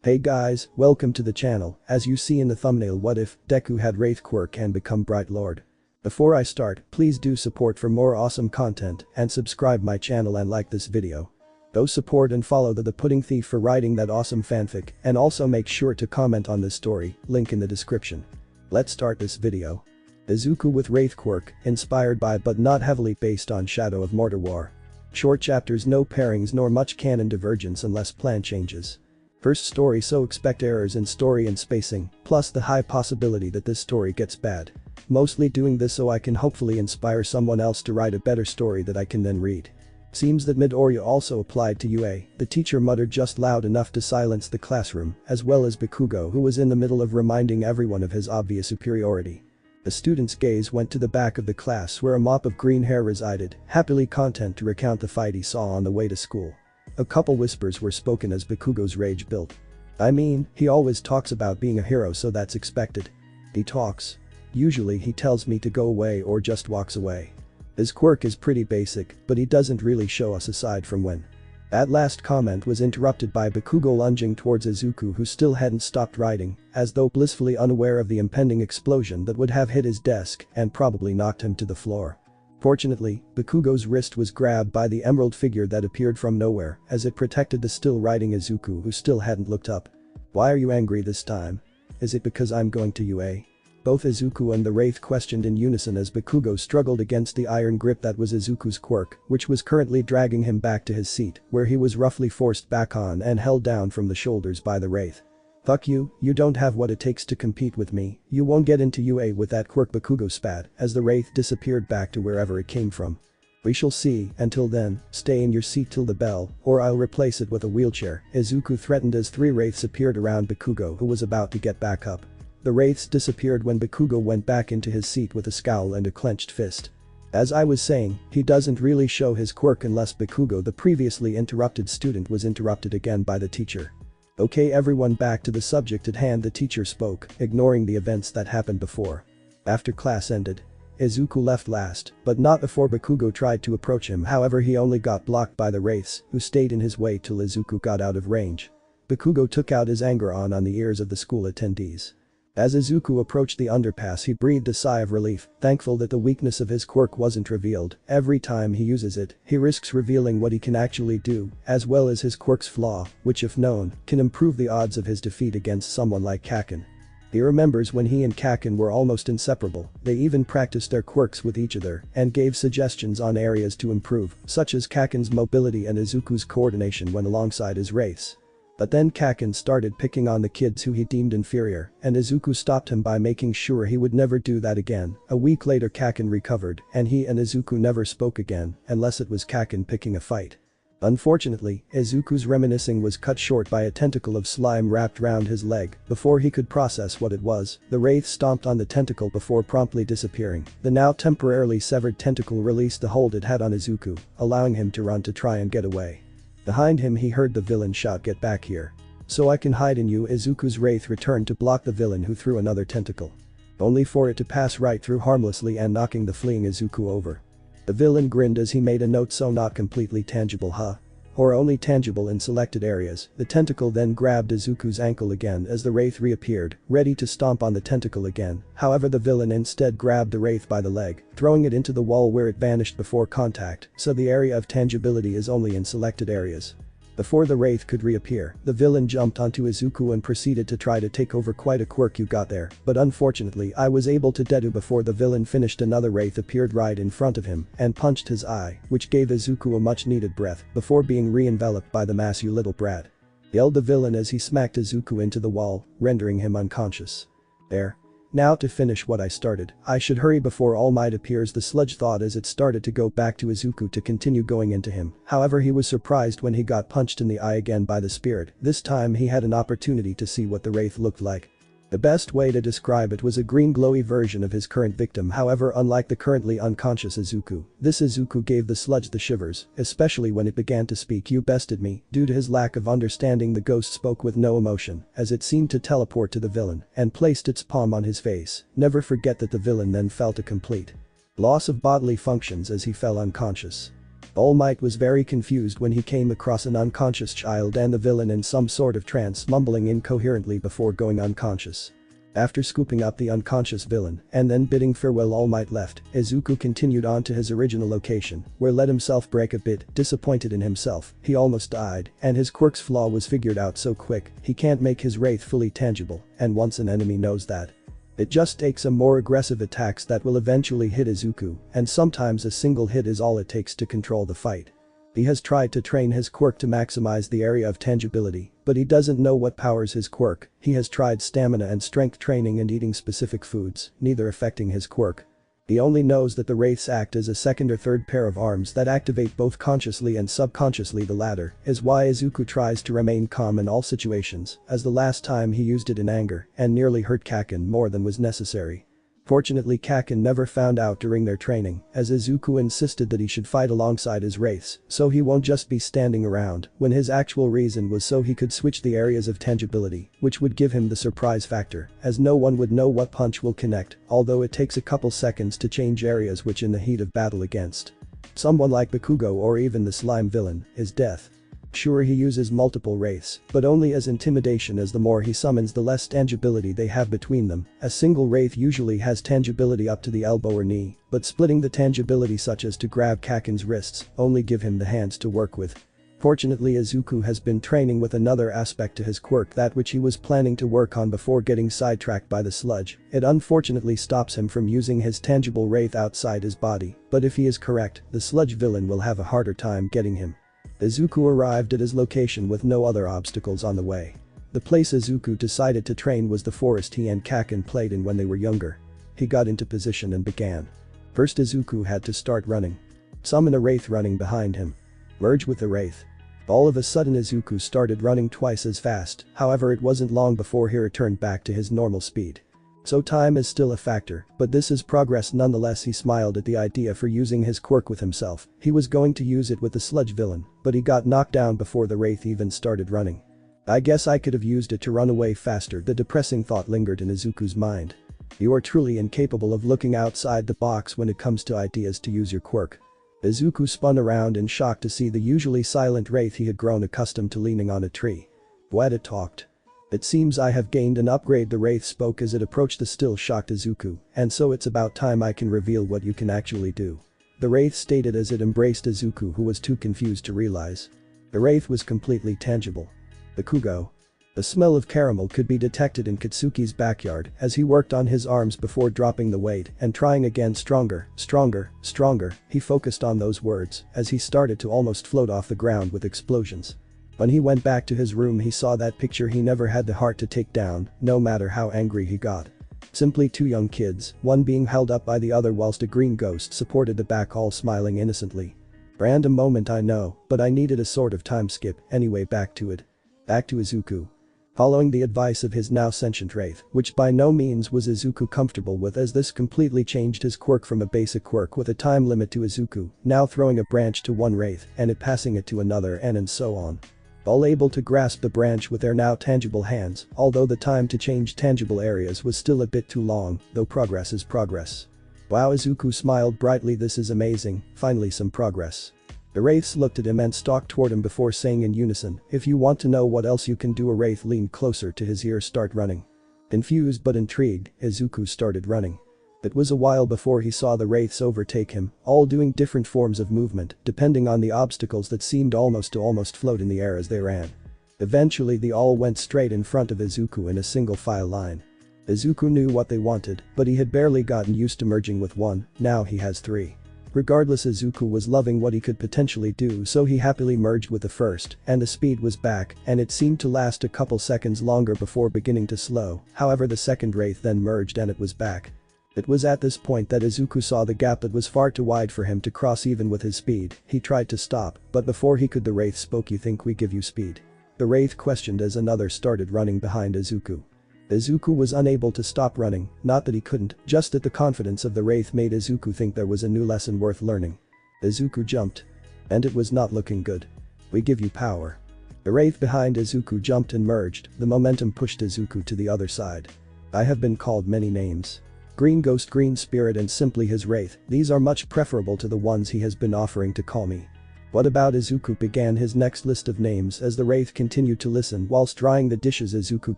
Hey guys, welcome to the channel. As you see in the thumbnail, what if Deku had Wraith Quirk and become Bright Lord? Before I start, please do support for more awesome content and subscribe my channel and like this video. Go support and follow the Pudding Thief for writing that awesome fanfic, and also make sure to comment on this story, link in the description. Let's start this video. Izuku with Wraith Quirk, inspired by but not heavily based on Shadow of Mordor War. Short chapters, no pairings nor much canon divergence unless plan changes. First story, so expect errors in story and spacing, plus the high possibility that this story gets bad. Mostly doing this so I can hopefully inspire someone else to write a better story that I can then read. Seems that Midoriya also applied to UA, the teacher muttered just loud enough to silence the classroom, as well as Bakugo, who was in the middle of reminding everyone of his obvious superiority. The student's gaze went to the back of the class where a mop of green hair resided, happily content to recount the fight he saw on the way to school. A couple whispers were spoken as Bakugo's rage built. I mean, he always talks about being a hero, so that's expected. He talks. Usually he tells me to go away or just walks away. His quirk is pretty basic, but he doesn't really show us aside from when. That last comment was interrupted by Bakugo lunging towards Izuku, who still hadn't stopped writing, as though blissfully unaware of the impending explosion that would have hit his desk and probably knocked him to the floor. Fortunately, Bakugo's wrist was grabbed by the emerald figure that appeared from nowhere as it protected the still writing Izuku, who still hadn't looked up. Why are you angry this time? Is it because I'm going to UA? Both Izuku and the Wraith questioned in unison as Bakugo struggled against the iron grip that was Izuku's quirk, which was currently dragging him back to his seat, where he was roughly forced back on and held down from the shoulders by the Wraith. Fuck you don't have what it takes to compete with me, you won't get into UA with that quirk, Bakugo spat as the Wraith disappeared back to wherever it came from. We shall see, until then, stay in your seat till the bell, or I'll replace it with a wheelchair, Izuku threatened as three Wraiths appeared around Bakugo, who was about to get back up. The Wraiths disappeared when Bakugo went back into his seat with a scowl and a clenched fist. As I was saying, he doesn't really show his quirk unless Bakugo, the previously interrupted student, was interrupted again by the teacher. Okay everyone, back to the subject at hand, the teacher spoke, ignoring the events that happened before. After class ended, Izuku left last, but not before Bakugo tried to approach him, however he only got blocked by the Wraiths, who stayed in his way till Izuku got out of range. Bakugo took out his anger on the ears of the school attendees. As Izuku approached the underpass, he breathed a sigh of relief, thankful that the weakness of his quirk wasn't revealed. Every time he uses it, he risks revealing what he can actually do, as well as his quirk's flaw, which if known, can improve the odds of his defeat against someone like Kaken. He remembers when he and Kaken were almost inseparable, they even practiced their quirks with each other and gave suggestions on areas to improve, such as Kaken's mobility and Izuku's coordination when alongside his Wraiths. But then Kaken started picking on the kids who he deemed inferior, and Izuku stopped him by making sure he would never do that again. A week later Kaken recovered, and he and Izuku never spoke again, unless it was Kaken picking a fight. Unfortunately, Izuku's reminiscing was cut short by a tentacle of slime wrapped round his leg. Before he could process what it was, the Wraith stomped on the tentacle before promptly disappearing. The now temporarily severed tentacle released the hold it had on Izuku, allowing him to run to try and get away. Behind him he heard the villain shout, "Get back here. So I can hide in you." Izuku's Wraith returned to block the villain, who threw another tentacle. Only for it to pass right through harmlessly and knocking the fleeing Izuku over. The villain grinned as he made a note, "So not completely tangible, huh? Or only tangible in selected areas." The tentacle then grabbed Izuku's ankle again as the Wraith reappeared, ready to stomp on the tentacle again. However, the villain instead grabbed the Wraith by the leg, throwing it into the wall where it vanished before contact, so the area of tangibility is only in selected areas. Before the Wraith could reappear, the villain jumped onto Izuku and proceeded to try to take over. "Quite a quirk you got there, but unfortunately I was able to deadu." Before the villain finished, another Wraith appeared right in front of him and punched his eye, which gave Izuku a much needed breath before being re-enveloped by the mass. "You little brat," yelled the villain as he smacked Izuku into the wall, rendering him unconscious. "There. Now to finish what I started, I should hurry before All Might appears," the Sludge thought as it started to go back to Izuku to continue going into him. However, he was surprised when he got punched in the eye again by the spirit. This time he had an opportunity to see what the Wraith looked like. The best way to describe it was a green glowy version of his current victim. However, unlike the currently unconscious Izuku, this Izuku gave the Sludge the shivers, especially when it began to speak. "You bested me." Due to his lack of understanding, the ghost spoke with no emotion, as it seemed to teleport to the villain and placed its palm on his face. Never forget that the villain then felt a complete loss of bodily functions as he fell unconscious. All Might was very confused when he came across an unconscious child and the villain in some sort of trance mumbling incoherently before going unconscious. After scooping up the unconscious villain and then bidding farewell, All Might left. Izuku continued on to his original location, where let himself break a bit. Disappointed in himself, he almost died, and his quirk's flaw was figured out so quick, he can't make his wraith fully tangible, and once an enemy knows that, it just takes a more aggressive attacks that will eventually hit Izuku, and sometimes a single hit is all it takes to control the fight. He has tried to train his quirk to maximize the area of tangibility, but he doesn't know what powers his quirk. He has tried stamina and strength training and eating specific foods, neither affecting his quirk. He only knows that the wraiths act as a second or third pair of arms that activate both consciously and subconsciously. The latter is why Izuku tries to remain calm in all situations, as the last time he used it in anger and nearly hurt Kaken more than was necessary. Fortunately, Kaken never found out during their training, as Izuku insisted that he should fight alongside his wraiths, so he won't just be standing around, when his actual reason was so he could switch the areas of tangibility, which would give him the surprise factor, as no one would know what punch will connect, although it takes a couple seconds to change areas which in the heat of battle against someone like Bakugo or even the slime villain is death. Sure, he uses multiple wraiths, but only as intimidation, as the more he summons the less tangibility they have between them. A single wraith usually has tangibility up to the elbow or knee, but splitting the tangibility such as to grab Kaken's wrists only give him the hands to work with. Fortunately, Izuku has been training with another aspect to his quirk, that which he was planning to work on before getting sidetracked by the sludge. It unfortunately stops him from using his tangible wraith outside his body, but if he is correct, the sludge villain will have a harder time getting him. Izuku arrived at his location with no other obstacles on the way. The place Izuku decided to train was the forest he and Kaken played in when they were younger. He got into position and began. First, Izuku had to start running. Summon a wraith running behind him. Merge with the wraith. All of a sudden Izuku started running twice as fast, however it wasn't long before he returned back to his normal speed. So time is still a factor, but this is progress nonetheless. He smiled at the idea for using his quirk with himself. He was going to use it with the sludge villain, but he got knocked down before the wraith even started running. I guess I could have used it to run away faster. The depressing thought lingered in Izuku's mind. You are truly incapable of looking outside the box when it comes to ideas to use your quirk. Izuku spun around in shock to see the usually silent wraith he had grown accustomed to leaning on a tree. What, it talked? It seems I have gained an upgrade, the wraith spoke as it approached the still shocked Izuku, and so it's about time I can reveal what you can actually do. The wraith stated as it embraced Izuku, who was too confused to realize. The wraith was completely tangible. Bakugo. The smell of caramel could be detected in Katsuki's backyard as he worked on his arms before dropping the weight and trying again. Stronger, stronger, stronger. He focused on those words as he started to almost float off the ground with explosions. When he went back to his room, he saw that picture he never had the heart to take down, no matter how angry he got. Simply two young kids, one being held up by the other whilst a green ghost supported the back, all smiling innocently. Random moment, I know, but I needed a sort of time skip. Anyway, back to it. Back to Izuku. Following the advice of his now sentient wraith, which by no means was Izuku comfortable with, as this completely changed his quirk from a basic quirk with a time limit to Izuku, now throwing a branch to one wraith and it passing it to another and so on. All able to grasp the branch with their now tangible hands, although the time to change tangible areas was still a bit too long, though progress is progress. Wow, Izuku smiled brightly, this is amazing, finally some progress. The wraiths looked at him and stalked toward him before saying in unison, if you want to know what else you can do. A wraith leaned closer to his ear. Start running. Confused but intrigued, Izuku started running. It was a while before he saw the wraiths overtake him, all doing different forms of movement depending on the obstacles that seemed almost to float in the air as they ran. Eventually they all went straight in front of Izuku in a single file line. Izuku knew what they wanted, but he had barely gotten used to merging with one, now he has three. Regardless, Izuku was loving what he could potentially do, so he happily merged with the first, and the speed was back, and it seemed to last a couple seconds longer before beginning to slow. However, the second wraith then merged and it was back. It was at this point that Izuku saw the gap that was far too wide for him to cross even with his speed. He tried to stop, but before he could, the wraith spoke. You think we give you speed? The wraith questioned as another started running behind Izuku. Izuku was unable to stop running, not that he couldn't, just that the confidence of the wraith made Izuku think there was a new lesson worth learning. Izuku jumped. And it was not looking good. We give you power. The wraith behind Izuku jumped and merged. The momentum pushed Izuku to the other side. I have been called many names. Green Ghost, Green Spirit, and simply his wraith. These are much preferable to the ones he has been offering to call me. What about Izuku, began his next list of names as the Wraith continued to listen whilst drying the dishes Izuku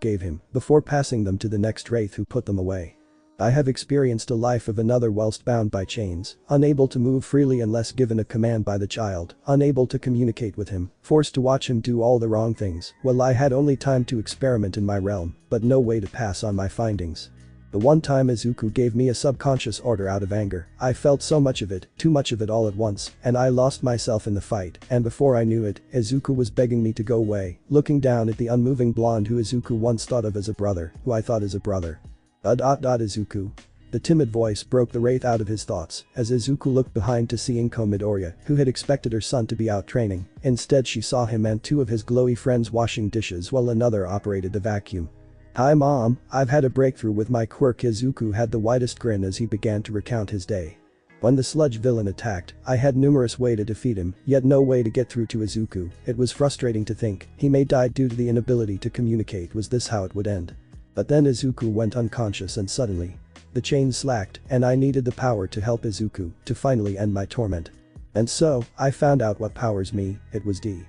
gave him before passing them to the next Wraith, who put them away. I have experienced a life of another whilst bound by chains, unable to move freely unless given a command by the child, unable to communicate with him, forced to watch him do all the wrong things. Well, I had only time to experiment in my realm, but no way to pass on my findings. The one time Izuku gave me a subconscious order out of anger, I felt so much of it, too much of it all at once, and I lost myself in the fight, and before I knew it, Izuku was begging me to go away, looking down at the unmoving blonde who Izuku once thought of as a brother, who I thought as a brother. Izuku. The timid voice broke the Wraith out of his thoughts as Izuku looked behind to see Inko Midoriya, who had expected her son to be out training. Instead, she saw him and two of his glowy friends washing dishes while another operated the vacuum. "Hi mom, I've had a breakthrough with my quirk." Izuku had the widest grin as he began to recount his day. When the Sludge villain attacked, I had numerous ways to defeat him, yet no way to get through to Izuku. It was frustrating to think he may die due to the inability to communicate. Was this how it would end? But then Izuku went unconscious and suddenly the chains slacked, and I needed the power to help Izuku to finally end my torment. And so, I found out what powers me. It was D.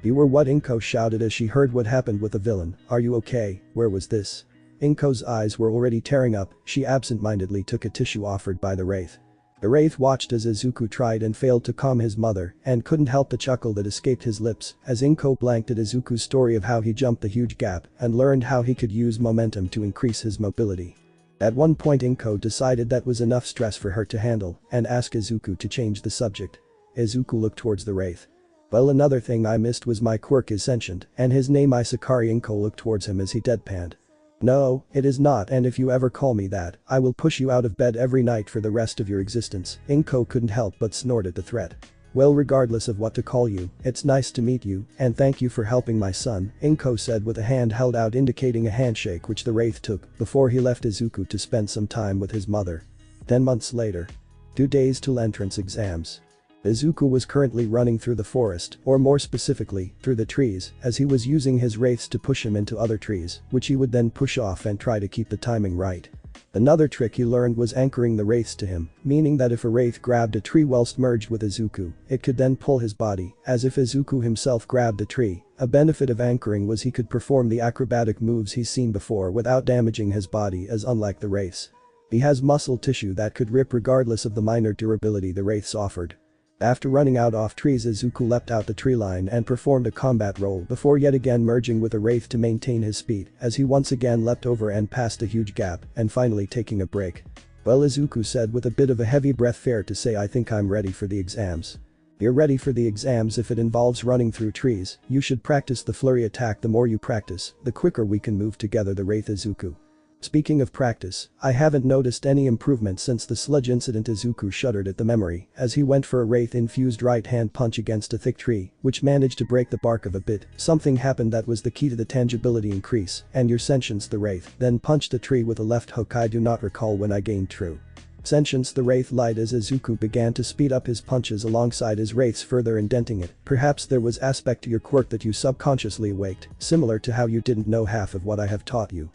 "You were what?" Inko shouted as she heard what happened with the villain. "Are you okay? Where was this?" Inko's eyes were already tearing up. She absent-mindedly took a tissue offered by the Wraith. The Wraith watched as Izuku tried and failed to calm his mother and couldn't help the chuckle that escaped his lips as Inko blanked at Izuku's story of how he jumped the huge gap and learned how he could use momentum to increase his mobility. At one point, Inko decided that was enough stress for her to handle and asked Izuku to change the subject. Izuku looked towards the Wraith. "Well, another thing I missed was my quirk is sentient, and his name Isakari." Inko looked towards him as he deadpanned. "No, it is not, and if you ever call me that, I will push you out of bed every night for the rest of your existence." Inko couldn't help but snort at the threat. "Well, regardless of what to call you, it's nice to meet you, and thank you for helping my son," Inko said with a hand held out indicating a handshake which the Wraith took before he left Izuku to spend some time with his mother. 10 months later. 2 days till entrance exams. Izuku was currently running through the forest, or more specifically, through the trees, as he was using his wraiths to push him into other trees, which he would then push off and try to keep the timing right. Another trick he learned was anchoring the wraiths to him, meaning that if a wraith grabbed a tree whilst merged with Izuku, it could then pull his body, as if Izuku himself grabbed the tree. A benefit of anchoring was he could perform the acrobatic moves he's seen before without damaging his body, as unlike the wraiths. He has muscle tissue that could rip regardless of the minor durability the wraiths offered. After running out off trees, Izuku leapt out the tree line and performed a combat roll before yet again merging with a wraith to maintain his speed as he once again leapt over and passed a huge gap and finally taking a break. "Well," Izuku said with a bit of a heavy breath, "fair to say I think I'm ready for the exams." "You're ready for the exams if it involves running through trees. You should practice the flurry attack. The more you practice, the quicker we can move together." The Wraith Izuku. "Speaking of practice, I haven't noticed any improvement since the Sludge incident." Izuku shuddered at the memory as he went for a wraith-infused right-hand punch against a thick tree, which managed to break the bark of a bit. Something happened that was the key to the tangibility increase and your sentience. The Wraith then punched the tree with a left hook. "I do not recall when I gained true sentience." The Wraith lied as Izuku began to speed up his punches alongside his wraiths, further indenting it. "Perhaps there was aspect to your quirk that you subconsciously awaked, similar to how you didn't know half of what I have taught you."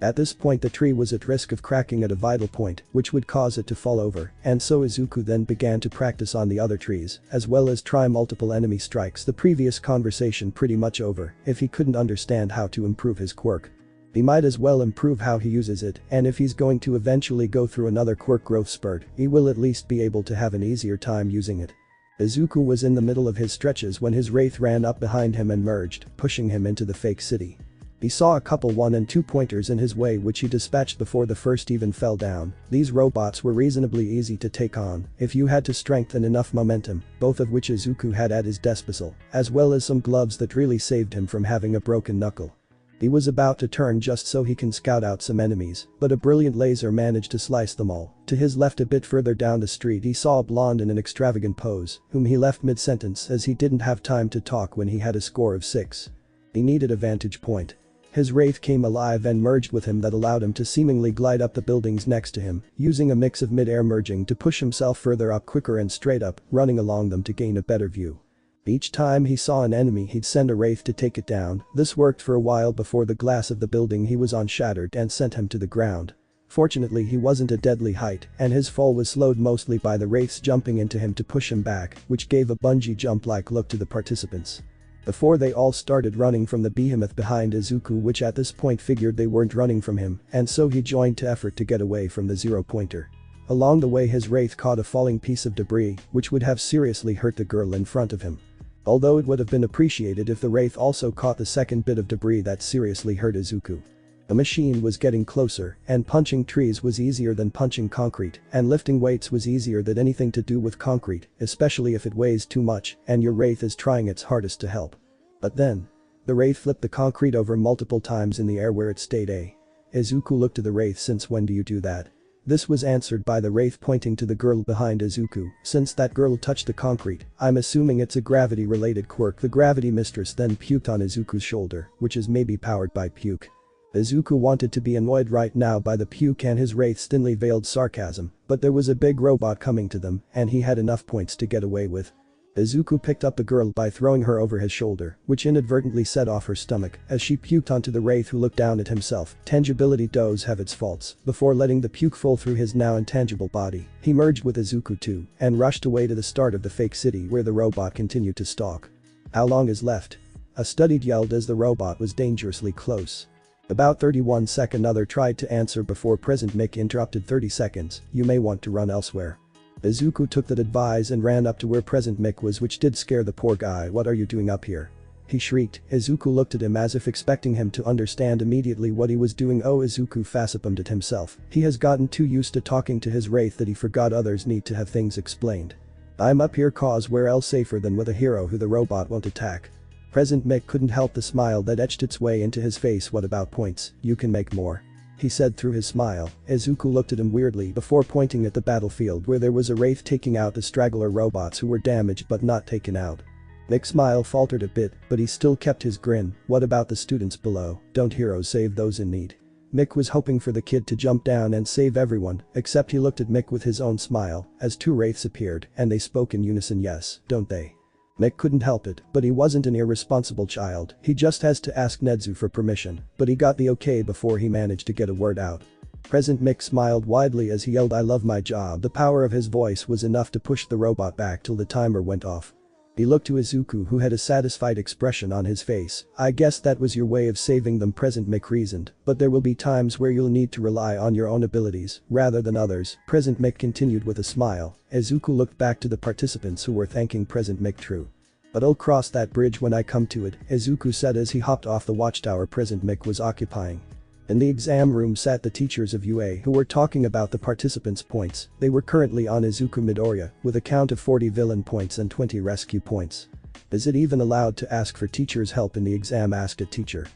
At this point, the tree was at risk of cracking at a vital point, which would cause it to fall over, and so Izuku then began to practice on the other trees, as well as try multiple enemy strikes. The previous conversation pretty much over. If he couldn't understand how to improve his quirk, he might as well improve how he uses it, and if he's going to eventually go through another quirk growth spurt, he will at least be able to have an easier time using it. Izuku was in the middle of his stretches when his wraith ran up behind him and merged, pushing him into the fake city. He saw a couple 1- and 2-pointers in his way which he dispatched before the first even fell down. These robots were reasonably easy to take on if you had to strength and enough momentum, both of which Izuku had at his disposal, as well as some gloves that really saved him from having a broken knuckle. He was about to turn just so he can scout out some enemies, but a brilliant laser managed to slice them all. To his left, a bit further down the street, he saw a blonde in an extravagant pose, whom he left mid-sentence as he didn't have time to talk when he had a score of 6. He needed a vantage point. His wraith came alive and merged with him that allowed him to seemingly glide up the buildings next to him, using a mix of mid-air merging to push himself further up quicker and straight up, running along them to gain a better view. Each time he saw an enemy, he'd send a wraith to take it down. This worked for a while before the glass of the building he was on shattered and sent him to the ground. Fortunately he wasn't a deadly height and his fall was slowed mostly by the wraiths jumping into him to push him back, which gave a bungee jump-like look to the participants. Before they all started running from the behemoth behind Izuku, which at this point figured they weren't running from him, and so he joined to effort to get away from the zero-pointer. Along the way his wraith caught a falling piece of debris, which would have seriously hurt the girl in front of him. Although it would have been appreciated if the wraith also caught the second bit of debris that seriously hurt Izuku. The machine was getting closer, and punching trees was easier than punching concrete, and lifting weights was easier than anything to do with concrete, especially if it weighs too much and your wraith is trying its hardest to help. But then, the wraith flipped the concrete over multiple times in the air where it stayed. Izuku looked to the wraith. Since when do you do that? This was answered by the wraith pointing to the girl behind Izuku. Since that girl touched the concrete, I'm assuming it's a gravity-related quirk. The gravity mistress then puked on Izuku's shoulder, which is maybe powered by puke. Izuku wanted to be annoyed right now by the puke and his wraith's thinly veiled sarcasm, but there was a big robot coming to them and he had enough points to get away with. Izuku picked up the girl by throwing her over his shoulder, which inadvertently set off her stomach as she puked onto the wraith, who looked down at himself. Tangibility does have its faults. Before letting the puke fall through his now intangible body, he merged with Izuku too and rushed away to the start of the fake city where the robot continued to stalk. How long is left? A studied yelled as the robot was dangerously close. About 31 seconds. Another tried to answer before President Mick interrupted. 30 seconds, you may want to run elsewhere. Izuku took that advice and ran up to where President Mick was, which did scare the poor guy. What are you doing up here? He shrieked. Izuku looked at him as if expecting him to understand immediately what he was doing. Oh, Izuku facepalmed at himself. He has gotten too used to talking to his wraith that he forgot others need to have things explained. I'm up here cause where else safer than with a hero who the robot won't attack. President Mick couldn't help the smile that etched its way into his face. What about points? You can make more. He said through his smile. Izuku looked at him weirdly before pointing at the battlefield where there was a wraith taking out the straggler robots who were damaged but not taken out. Mick's smile faltered a bit, but he still kept his grin. What about the students below? Don't heroes save those in need? Mick was hoping for the kid to jump down and save everyone, except he looked at Mick with his own smile as two wraiths appeared and they spoke in unison. Yes, don't they? Mick couldn't help it, but he wasn't an irresponsible child. He just has to ask Nezu for permission, but he got the okay before he managed to get a word out. President Mick smiled widely as he yelled, I love my job. The power of his voice was enough to push the robot back till the timer went off. He looked to Izuku, who had a satisfied expression on his face. I guess that was your way of saving them, President Mick reasoned, but there will be times where you'll need to rely on your own abilities rather than others. President Mick continued with a smile. Izuku looked back to the participants who were thanking President Mick. True. But I'll cross that bridge when I come to it, Izuku said as he hopped off the watchtower President Mick was occupying. In the exam room sat the teachers of UA who were talking about the participants' points. They were currently on Izuku Midoriya with a count of 40 villain points and 20 rescue points. Is it even allowed to ask for teachers' help in the exam? Asked a teacher.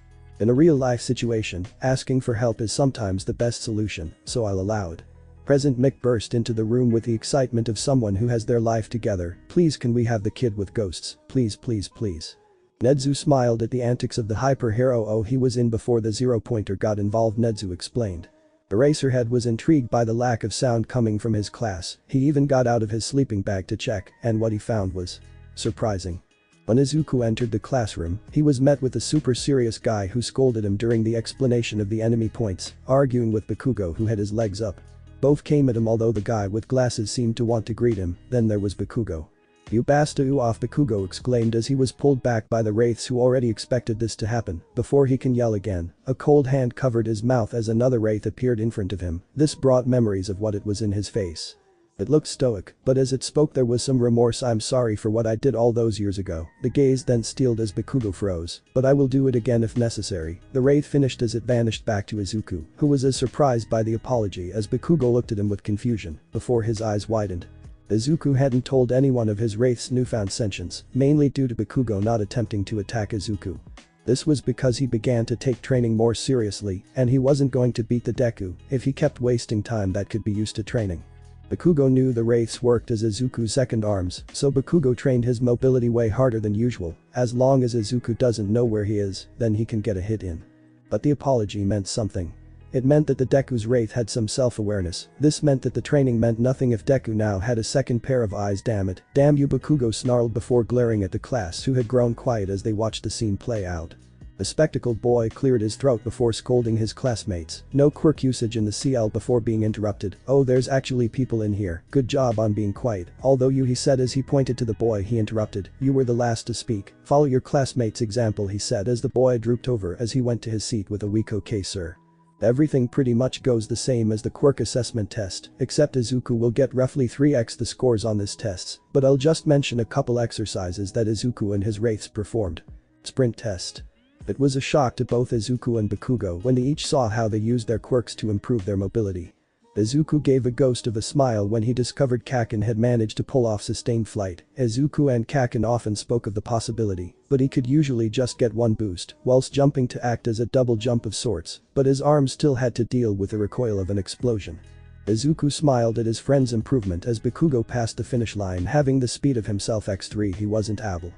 In a real-life situation, asking for help is sometimes the best solution, so I'll allow it. President Mick burst into the room with the excitement of someone who has their life together. Please, can we have the kid with ghosts? Please, please, please. Nezu smiled at the antics of the hyper-hero. Oh, he was in before the zero-pointer got involved, Nezu explained. Eraserhead was intrigued by the lack of sound coming from his class. He even got out of his sleeping bag to check, and what he found was surprising. When Izuku entered the classroom, he was met with a super serious guy who scolded him during the explanation of the enemy points, arguing with Bakugo, who had his legs up. Both came at him, although the guy with glasses seemed to want to greet him. Then there was Bakugo. You basta you off, Bakugo exclaimed as he was pulled back by the wraiths who already expected this to happen. Before he can yell again, a cold hand covered his mouth as another wraith appeared in front of him. This brought memories of what it was in his face. It looked stoic, but as it spoke there was some remorse. I'm sorry for what I did all those years ago. The gaze then steeled as Bakugo froze. But I will do it again if necessary. The wraith finished as it vanished back to Izuku, who was as surprised by the apology as Bakugo looked at him with confusion before his eyes widened. Izuku hadn't told anyone of his wraith's newfound sentience, mainly due to Bakugo not attempting to attack Izuku. This was because he began to take training more seriously and he wasn't going to beat the Deku if he kept wasting time that could be used to training. Bakugo knew the wraiths worked as Izuku's second arms, so Bakugo trained his mobility way harder than usual. As long as Izuku doesn't know where he is, then he can get a hit in. But the apology meant something. It meant that the Deku's wraith had some self-awareness. This meant that the training meant nothing if Deku now had a second pair of eyes. Damn it. Damn you, Bakugo snarled before glaring at the class who had grown quiet as they watched the scene play out. The spectacled boy cleared his throat before scolding his classmates. No quirk usage in the CL before being interrupted. Oh, there's actually people in here. Good job on being quiet. Although you, he said as he pointed to the boy he interrupted. You were the last to speak. Follow your classmate's example, he said as the boy drooped over as he went to his seat with a weak okay sir. Everything pretty much goes the same as the quirk assessment test, except Izuku will get roughly 3x the scores on this tests, but I'll just mention a couple exercises that Izuku and his wraiths performed. Sprint test. It was a shock to both Izuku and Bakugo when they each saw how they used their quirks to improve their mobility. Izuku gave a ghost of a smile when he discovered Kaken had managed to pull off sustained flight. Izuku and Kaken often spoke of the possibility, but he could usually just get one boost, whilst jumping to act as a double jump of sorts, but his arms still had to deal with the recoil of an explosion. Izuku smiled at his friend's improvement as Bakugo passed the finish line having the speed of himself x3 he wasn't able.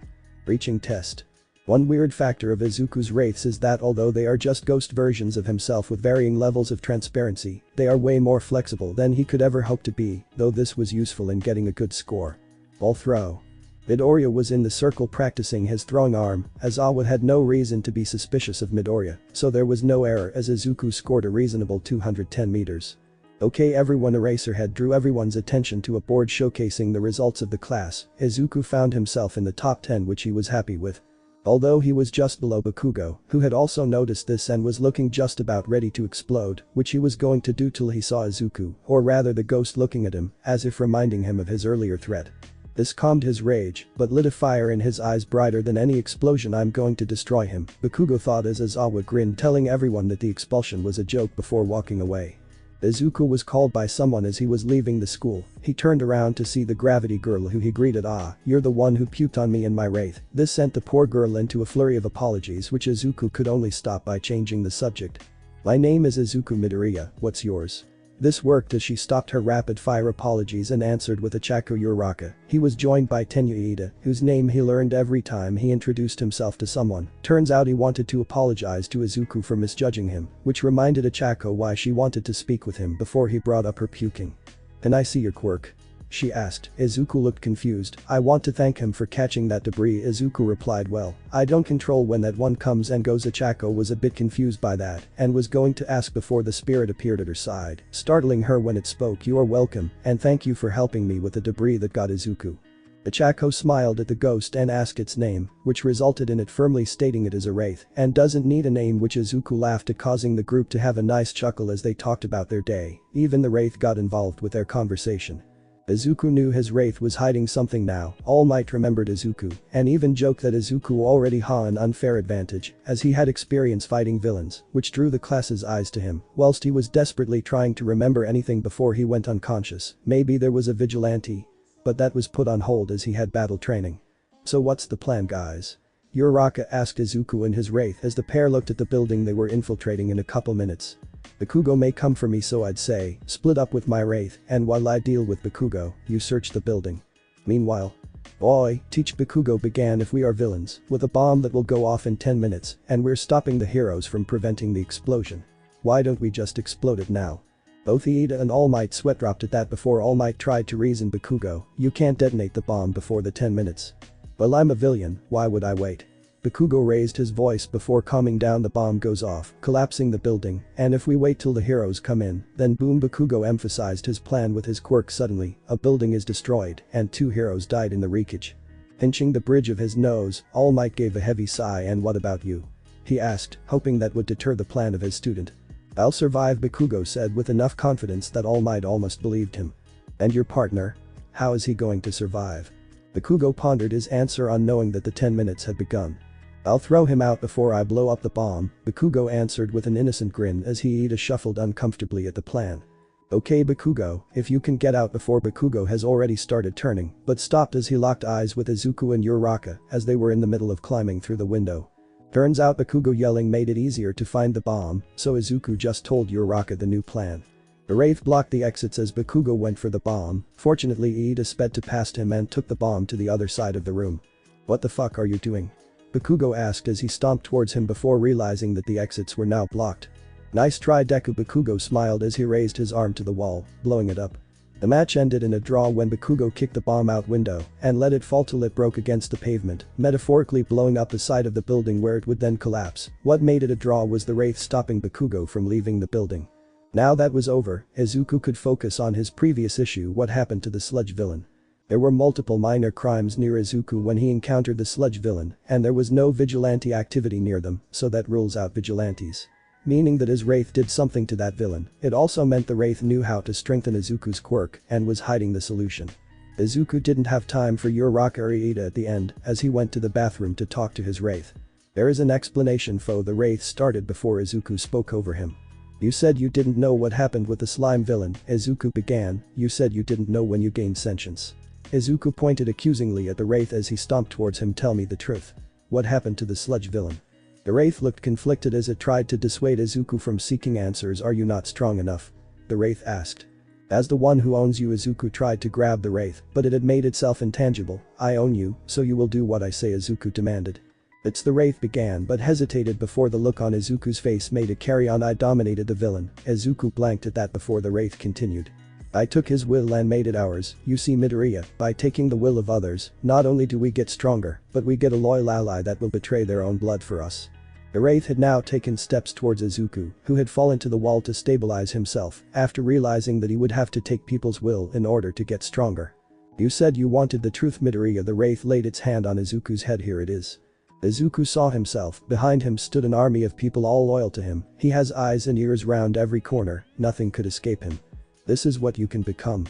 Reaching test. One weird factor of Izuku's wraiths is that although they are just ghost versions of himself with varying levels of transparency, they are way more flexible than he could ever hope to be, though this was useful in getting a good score. Ball throw. Midoriya was in the circle practicing his throwing arm, Aizawa had no reason to be suspicious of Midoriya, so there was no error as Izuku scored a reasonable 210 meters. Okay everyone, Eraserhead drew everyone's attention to a board showcasing the results of the class. Izuku found himself in the top 10, which he was happy with. Although he was just below Bakugo, who had also noticed this and was looking just about ready to explode, which he was going to do till he saw Izuku, or rather the ghost looking at him, as if reminding him of his earlier threat. This calmed his rage, but lit a fire in his eyes brighter than any explosion. I'm going to destroy him, Bakugo thought as Aizawa grinned, telling everyone that the expulsion was a joke before walking away. Izuku was called by someone as he was leaving the school. He turned around to see the gravity girl who he greeted. Ah, you're the one who puked on me and my wraith. This sent the poor girl into a flurry of apologies which Izuku could only stop by changing the subject. My name is Izuku Midoriya, what's yours? This worked as she stopped her rapid-fire apologies and answered with a Chaco Uraraka. He was joined by Tenya Iida, whose name he learned every time he introduced himself to someone. Turns out he wanted to apologize to Izuku for misjudging him, which reminded Achako why she wanted to speak with him before he brought up her puking. Can I see your quirk? She asked. Izuku looked confused. I want to thank him for catching that debris. Izuku replied, well, I don't control when that one comes and goes. Achako was a bit confused by that and was going to ask before the spirit appeared at her side, startling her when it spoke. You are welcome and thank you for helping me with the debris that got Izuku. Achako smiled at the ghost and asked its name, which resulted in it firmly stating it is a wraith and doesn't need a name, which Izuku laughed at, causing the group to have a nice chuckle as they talked about their day. Even the wraith got involved with their conversation. Izuku knew his wraith was hiding something now. All Might remembered Izuku and even joked that Izuku already had an unfair advantage as he had experience fighting villains, which drew the class's eyes to him whilst he was desperately trying to remember anything before he went unconscious. Maybe there was a vigilante, but that was put on hold as he had battle training. So what's the plan, guys? Uraraka asked Izuku and his wraith as the pair looked at the building they were infiltrating. In a couple minutes. Bakugo may come for me, so I'd say, split up with my wraith and while I deal with Bakugo, you search the building. Meanwhile. Boy, teach Bakugo began. If we are villains, with a bomb that will go off in 10 minutes and we're stopping the heroes from preventing the explosion. Why don't we just explode it now? Both Iida and All Might sweat dropped at that before All Might tried to reason Bakugo, you can't detonate the bomb before the 10 minutes. Well, I'm a villain, why would I wait? Bakugo raised his voice before calming down. The bomb goes off, collapsing the building, and if we wait till the heroes come in, then boom. Bakugo emphasized his plan with his quirk. Suddenly, a building is destroyed and 2 heroes died in the wreckage. Pinching the bridge of his nose, All Might gave a heavy sigh. And what about you? He asked, hoping that would deter the plan of his student. I'll survive, Bakugo said with enough confidence that All Might almost believed him. And your partner? How is he going to survive? Bakugo pondered his answer, unknowing that the 10 minutes had begun. I'll throw him out before I blow up the bomb, Bakugo answered with an innocent grin as Iida shuffled uncomfortably at the plan. Okay Bakugo, if you can get out before. Bakugo has already started turning, but stopped as he locked eyes with Izuku and Uraraka as they were in the middle of climbing through the window. Turns out Bakugo yelling made it easier to find the bomb, so Izuku just told Uraraka the new plan. The wraith blocked the exits as Bakugo went for the bomb. Fortunately, Iida sped to past him and took the bomb to the other side of the room. What the fuck are you doing? Bakugo asked as he stomped towards him before realizing that the exits were now blocked. Nice try, Deku. Bakugo smiled as he raised his arm to the wall, blowing it up. The match ended in a draw when Bakugo kicked the bomb out window and let it fall till it broke against the pavement, metaphorically blowing up the side of the building where it would then collapse. What made it a draw was the Wraith stopping Bakugo from leaving the building. Now that was over, Izuku could focus on his previous issue: what happened to the Sludge villain. There were multiple minor crimes near Izuku when he encountered the Sludge villain, and there was no vigilante activity near them, so that rules out vigilantes. Meaning that his Wraith did something to that villain. It also meant the Wraith knew how to strengthen Izuku's quirk and was hiding the solution. Izuku didn't have time for your Rakariita at the end, as he went to the bathroom to talk to his Wraith. There is an explanation for the Wraith started before Izuku spoke over him. You said you didn't know what happened with the slime villain, Izuku began. You said you didn't know when you gained sentience. Izuku pointed accusingly at the Wraith as he stomped towards him. Tell me the truth. What happened to the Sludge villain? The Wraith looked conflicted as it tried to dissuade Izuku from seeking answers. Are you not strong enough? The Wraith asked. As the one who owns you, Izuku tried to grab the Wraith, but it had made itself intangible. I own you, so you will do what I say, Izuku demanded. It's the Wraith began but hesitated before the look on Izuku's face made it carry on. I dominated the villain. Izuku blanked at that before the Wraith continued. I took his will and made it ours. You see, Midoriya, by taking the will of others, not only do we get stronger, but we get a loyal ally that will betray their own blood for us. The Wraith had now taken steps towards Izuku, who had fallen to the wall to stabilize himself after realizing that he would have to take people's will in order to get stronger. You said you wanted the truth, Midoriya. The Wraith laid its hand on Izuku's head. Here it is. Izuku saw himself. Behind him stood an army of people all loyal to him. He has eyes and ears round every corner. Nothing could escape him. This is what you can become.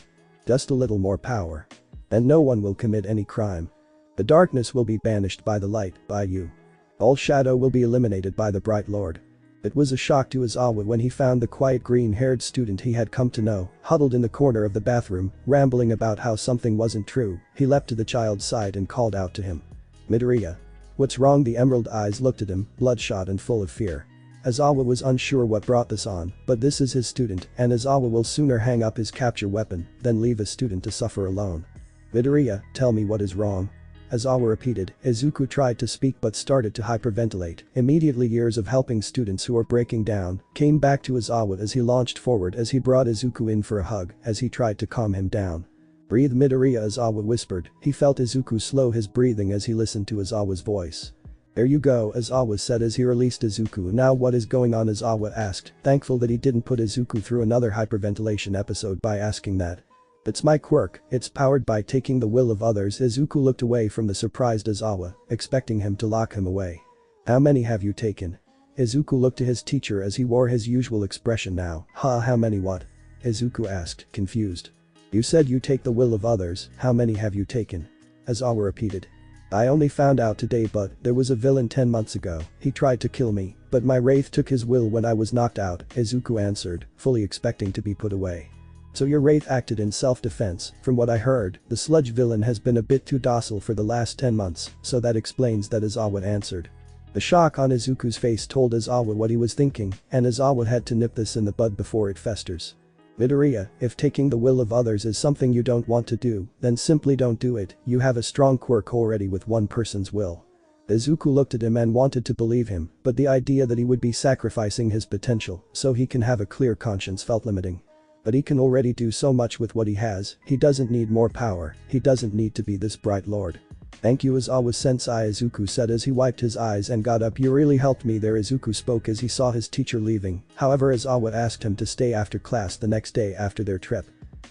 Just a little more power. And no one will commit any crime. The darkness will be banished by the light, by you. All shadow will be eliminated by the Bright Lord. It was a shock to Aizawa when he found the quiet green-haired student he had come to know, huddled in the corner of the bathroom, rambling about how something wasn't true. He leapt to the child's side and called out to him. Midoriya. What's wrong? The emerald eyes looked at him, bloodshot and full of fear. Aizawa was unsure what brought this on, but this is his student, and Aizawa will sooner hang up his capture weapon than leave a student to suffer alone. Midoriya, tell me what is wrong. Aizawa repeated. Izuku tried to speak but started to hyperventilate. Immediately years of helping students who were breaking down came back to Aizawa as he launched forward as he brought Izuku in for a hug as he tried to calm him down. Breathe, Midoriya, Aizawa whispered. He felt Izuku slow his breathing as he listened to Aizawa's voice. There you go, Aizawa said as he released Izuku. Now what is going on? Aizawa asked, thankful that he didn't put Izuku through another hyperventilation episode by asking that. It's my quirk, it's powered by taking the will of others. Izuku looked away from the surprised Aizawa, expecting him to lock him away. How many have you taken? Izuku looked to his teacher as he wore his usual expression now. How many what? Izuku asked, confused. You said you take the will of others, how many have you taken? Aizawa repeated. I only found out today, but there was a villain 10 months ago. He tried to kill me, but my Wraith took his will when I was knocked out, Izuku answered, fully expecting to be put away. So your Wraith acted in self-defense. From what I heard, the Sludge villain has been a bit too docile for the last 10 months, so that explains that, Aizawa answered. The shock on Izuku's face told Aizawa what he was thinking, and Aizawa had to nip this in the bud before it festers. Midoriya, if taking the will of others is something you don't want to do, then simply don't do it. You have a strong quirk already with one person's will. Izuku looked at him and wanted to believe him, but the idea that he would be sacrificing his potential so he can have a clear conscience felt limiting. But he can already do so much with what he has. He doesn't need more power. He doesn't need to be this Bright Lord. Thank you, Aizawa-sensei, Izuku said as he wiped his eyes and got up. You really helped me there. Izuku spoke as he saw his teacher leaving. However, Aizawa asked him to stay after class the next day after their trip.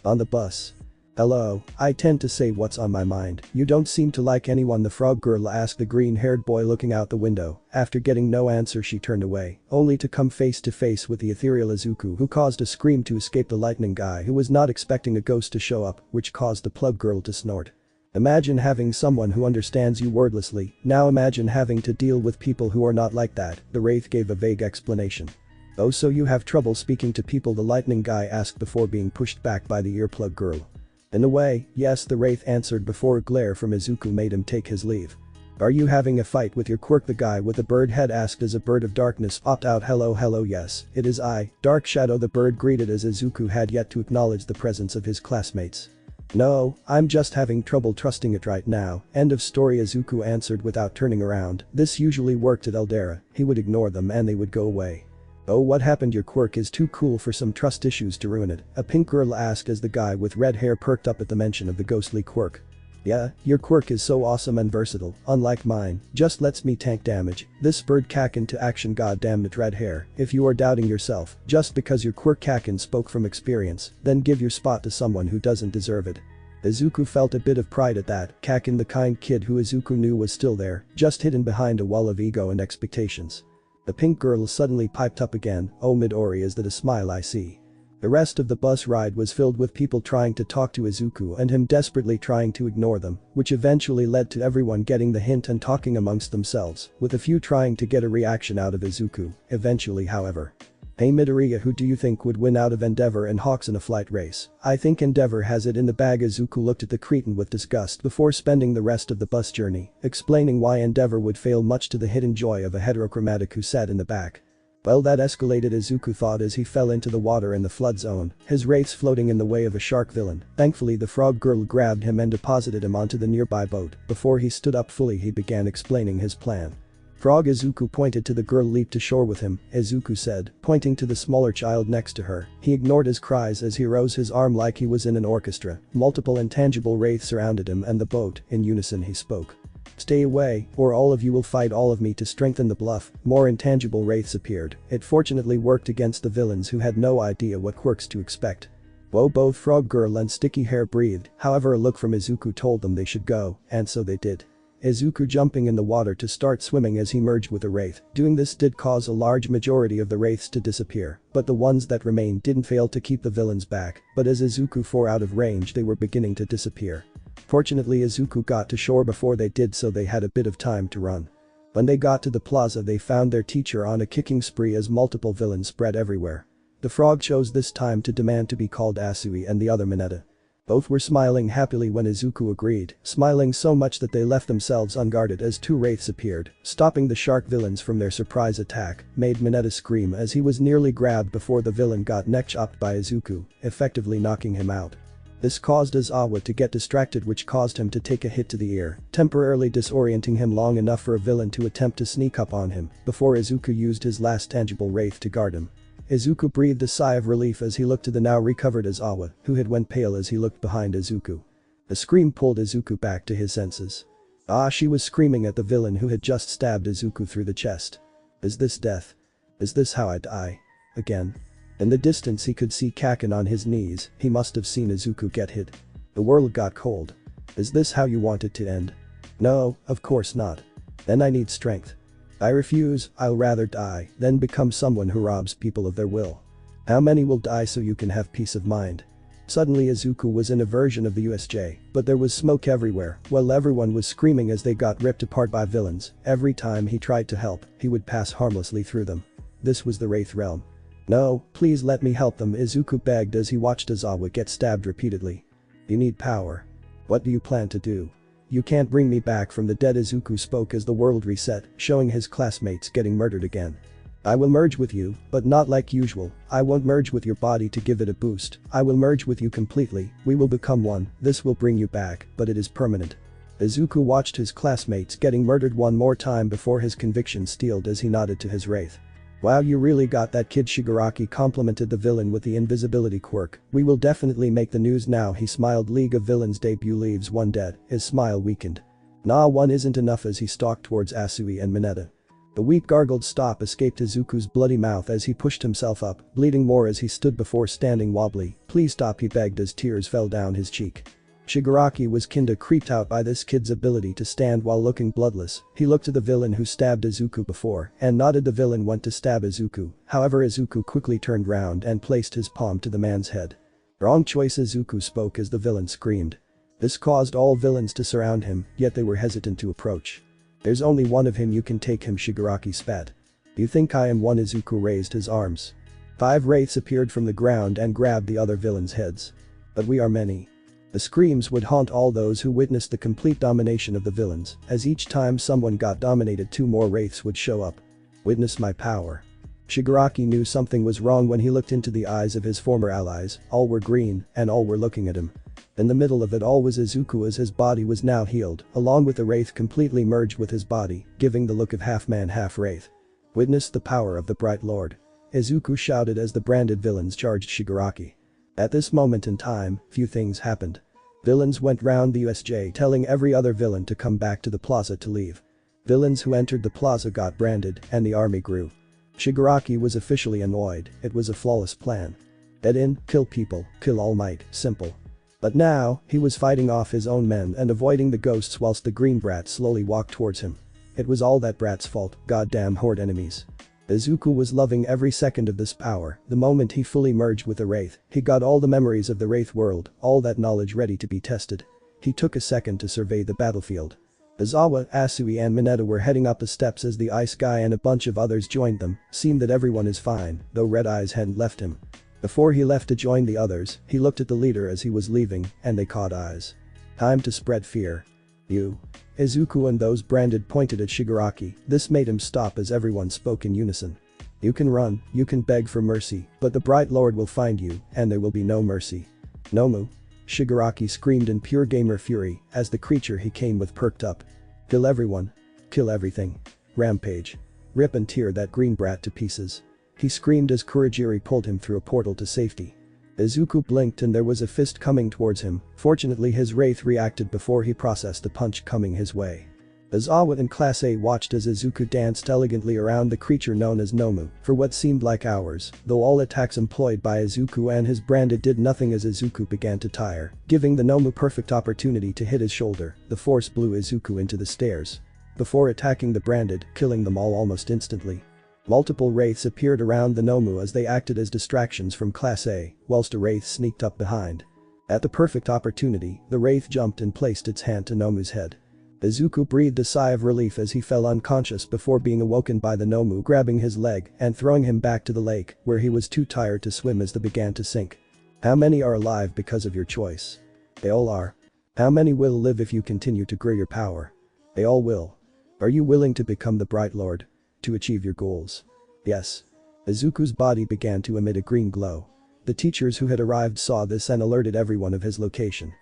On the bus. Hello, I tend to say what's on my mind. You don't seem to like anyone, the frog girl asked the green-haired boy looking out the window. After getting no answer, she turned away, only to come face to face with the ethereal Izuku, who caused a scream to escape the lightning guy who was not expecting a ghost to show up, which caused the plug girl to snort. Imagine having someone who understands you wordlessly. Now imagine having to deal with people who are not like that. The Wraith gave a vague explanation. Oh, so you have trouble speaking to people, the lightning guy asked before being pushed back by the earplug girl. In a way, yes, the Wraith answered before a glare from Izuku made him take his leave. Are you having a fight with your quirk? The guy with the bird head asked as a bird of darkness popped out. Hello, yes, it is I, Dark Shadow, the bird greeted as Izuku had yet to acknowledge the presence of his classmates. No, I'm just having trouble trusting it right now. End of story, Izuku answered without turning around. This usually worked at Eldera. He would ignore them and they would go away. "Oh, what happened? Your quirk is too cool for some trust issues to ruin it," a pink girl asked as the guy with red hair perked up at the mention of the ghostly quirk. "Yeah, your quirk is so awesome and versatile, unlike mine, just lets me tank damage. This spurred Kak into action. Goddamn it, red hair, if you are doubting yourself, just because your quirk Kakin spoke from experience, then give your spot to someone who doesn't deserve it." Izuku felt a bit of pride at that. Kakin, the kind kid who Izuku knew was still there, just hidden behind a wall of ego and expectations. The pink girl suddenly piped up again, "Oh Midori, is that a smile I see?" The rest of the bus ride was filled with people trying to talk to Izuku and him desperately trying to ignore them, which eventually led to everyone getting the hint and talking amongst themselves, with a few trying to get a reaction out of Izuku, eventually however. "Hey Midoriya, who do you think would win out of Endeavor and Hawks in a flight race?" "I think Endeavor has it in the bag." Izuku looked at the cretin with disgust before spending the rest of the bus journey explaining why Endeavor would fail, much to the hidden joy of a heterochromatic who sat in the back. Well, that escalated, Izuku thought as he fell into the water in the flood zone, his wraiths floating in the way of a shark villain. Thankfully the frog girl grabbed him and deposited him onto the nearby boat. Before he stood up fully, he began explaining his plan. "Frog." Izuku pointed to the girl. "Leap to shore with him," Izuku said, pointing to the smaller child next to her. He ignored his cries as he rose his arm like he was in an orchestra. Multiple intangible wraiths surrounded him and the boat. In unison he spoke. "Stay away, or all of you will fight all of me." To strengthen the bluff, more intangible wraiths appeared. It fortunately worked against the villains who had no idea what quirks to expect. Whoa, both Frog Girl and Sticky Hair breathed, however a look from Izuku told them they should go, and so they did. Izuku jumping in the water to start swimming as he merged with a wraith. Doing this did cause a large majority of the wraiths to disappear, but the ones that remained didn't fail to keep the villains back, but as Izuku fell out of range they were beginning to disappear. Fortunately Izuku got to shore before they did, so they had a bit of time to run. When they got to the plaza they found their teacher on a kicking spree as multiple villains spread everywhere. The frog chose this time to demand to be called Asui and the other Mineta. Both were smiling happily when Izuku agreed, smiling so much that they left themselves unguarded as two wraiths appeared, stopping the shark villains from their surprise attack, made Mineta scream as he was nearly grabbed before the villain got neck chopped by Izuku, effectively knocking him out. This caused Aizawa to get distracted, which caused him to take a hit to the ear, temporarily disorienting him long enough for a villain to attempt to sneak up on him before Izuku used his last tangible wraith to guard him. Izuku breathed a sigh of relief as he looked to the now recovered Aizawa, who had went pale as he looked behind Izuku. A scream pulled Izuku back to his senses. Ah, she was screaming at the villain who had just stabbed Izuku through the chest. Is this death? Is this how I die? Again. In the distance he could see Kakin on his knees. He must have seen Izuku get hit. The world got cold. Is this how you want it to end? No, of course not. Then I need strength. I refuse. I'll rather die than become someone who robs people of their will. How many will die so you can have peace of mind? Suddenly Izuku was in a version of the USJ, but there was smoke everywhere while everyone was screaming as they got ripped apart by villains. Every time he tried to help, he would pass harmlessly through them. This was the Wraith realm. No, please let me help them, Izuku begged as he watched Aizawa get stabbed repeatedly. You need power. What do you plan to do? You can't bring me back from the dead. Izuku spoke as the world reset, showing his classmates getting murdered again. I will merge with you, but not like usual. I won't merge with your body to give it a boost. I will merge with you completely. We will become one. This will bring you back, but it is permanent. Izuku watched his classmates getting murdered one more time before his conviction steeled as he nodded to his wraith. Wow, you really got that kid. Shigaraki complimented the villain with the invisibility quirk. We will definitely make the news now. He smiled. League of Villains debut leaves one dead. His smile weakened. Nah, one isn't enough as he stalked towards Asui and Mineta. The weak gargled stop escaped Izuku's bloody mouth as he pushed himself up, bleeding more as he stood before standing wobbly. Please stop, he begged as tears fell down his cheek. Shigaraki was kinda creeped out by this kid's ability to stand while looking bloodless. He looked to the villain who stabbed Izuku before and nodded. The villain went to stab Izuku, however Izuku quickly turned round and placed his palm to the man's head. Wrong choice, Izuku spoke as the villain screamed. This caused all villains to surround him, yet they were hesitant to approach. There's only one of him, you can take him, Shigaraki spat. Do you think I am one? Izuku raised his arms. 5 wraiths appeared from the ground and grabbed the other villains' heads. But we are many. The screams would haunt all those who witnessed the complete domination of the villains, as each time someone got dominated 2 more wraiths would show up. Witness my power. Shigaraki knew something was wrong when he looked into the eyes of his former allies. All were green, and all were looking at him. In the middle of it all was Izuku as his body was now healed, along with the wraith completely merged with his body, giving the look of half man half wraith. Witness the power of the Bright Lord. Izuku shouted as the branded villains charged Shigaraki. At this moment in time, few things happened. Villains went round the USJ telling every other villain to come back to the plaza to leave. Villains who entered the plaza got branded and the army grew. Shigaraki was officially annoyed, it was a flawless plan. Head in, kill people, kill All Might, simple. But now, he was fighting off his own men and avoiding the ghosts whilst the green brat slowly walked towards him. It was all that brat's fault, goddamn horde enemies. Izuku was loving every second of this power, the moment he fully merged with the Wraith, he got all the memories of the Wraith world, all that knowledge ready to be tested. He took a second to survey the battlefield. Aizawa, Asui and Mineta were heading up the steps as the ice guy and a bunch of others joined them, seemed that everyone is fine, though Red Eyes hadn't left him. Before he left to join the others, he looked at the leader as he was leaving, and they caught eyes. Time to spread fear. You. Izuku and those branded pointed at Shigaraki, this made him stop as everyone spoke in unison. You can run, you can beg for mercy, but the Bright Lord will find you, and there will be no mercy. Nomu. Shigaraki screamed in pure gamer fury, as the creature he came with perked up. Kill everyone. Kill everything. Rampage. Rip and tear that green brat to pieces. He screamed as Kurogiri pulled him through a portal to safety. Izuku blinked and there was a fist coming towards him, fortunately his wraith reacted before he processed the punch coming his way. Aizawa and Class A watched as Izuku danced elegantly around the creature known as Nomu for what seemed like hours, though all attacks employed by Izuku and his branded did nothing as Izuku began to tire, giving the Nomu perfect opportunity to hit his shoulder, the force blew Izuku into the stairs. Before attacking the branded, killing them all almost instantly. Multiple wraiths appeared around the Nomu as they acted as distractions from Class A, whilst a wraith sneaked up behind. At the perfect opportunity, the wraith jumped and placed its hand to Nomu's head. Izuku breathed a sigh of relief as he fell unconscious before being awoken by the Nomu grabbing his leg and throwing him back to the lake, where he was too tired to swim as they began to sink. How many are alive because of your choice? They all are. How many will live if you continue to grow your power? They all will. Are you willing to become the Bright Lord? To achieve your goals? Yes. Izuku's body began to emit a green glow. The teachers who had arrived saw this and alerted everyone of his location.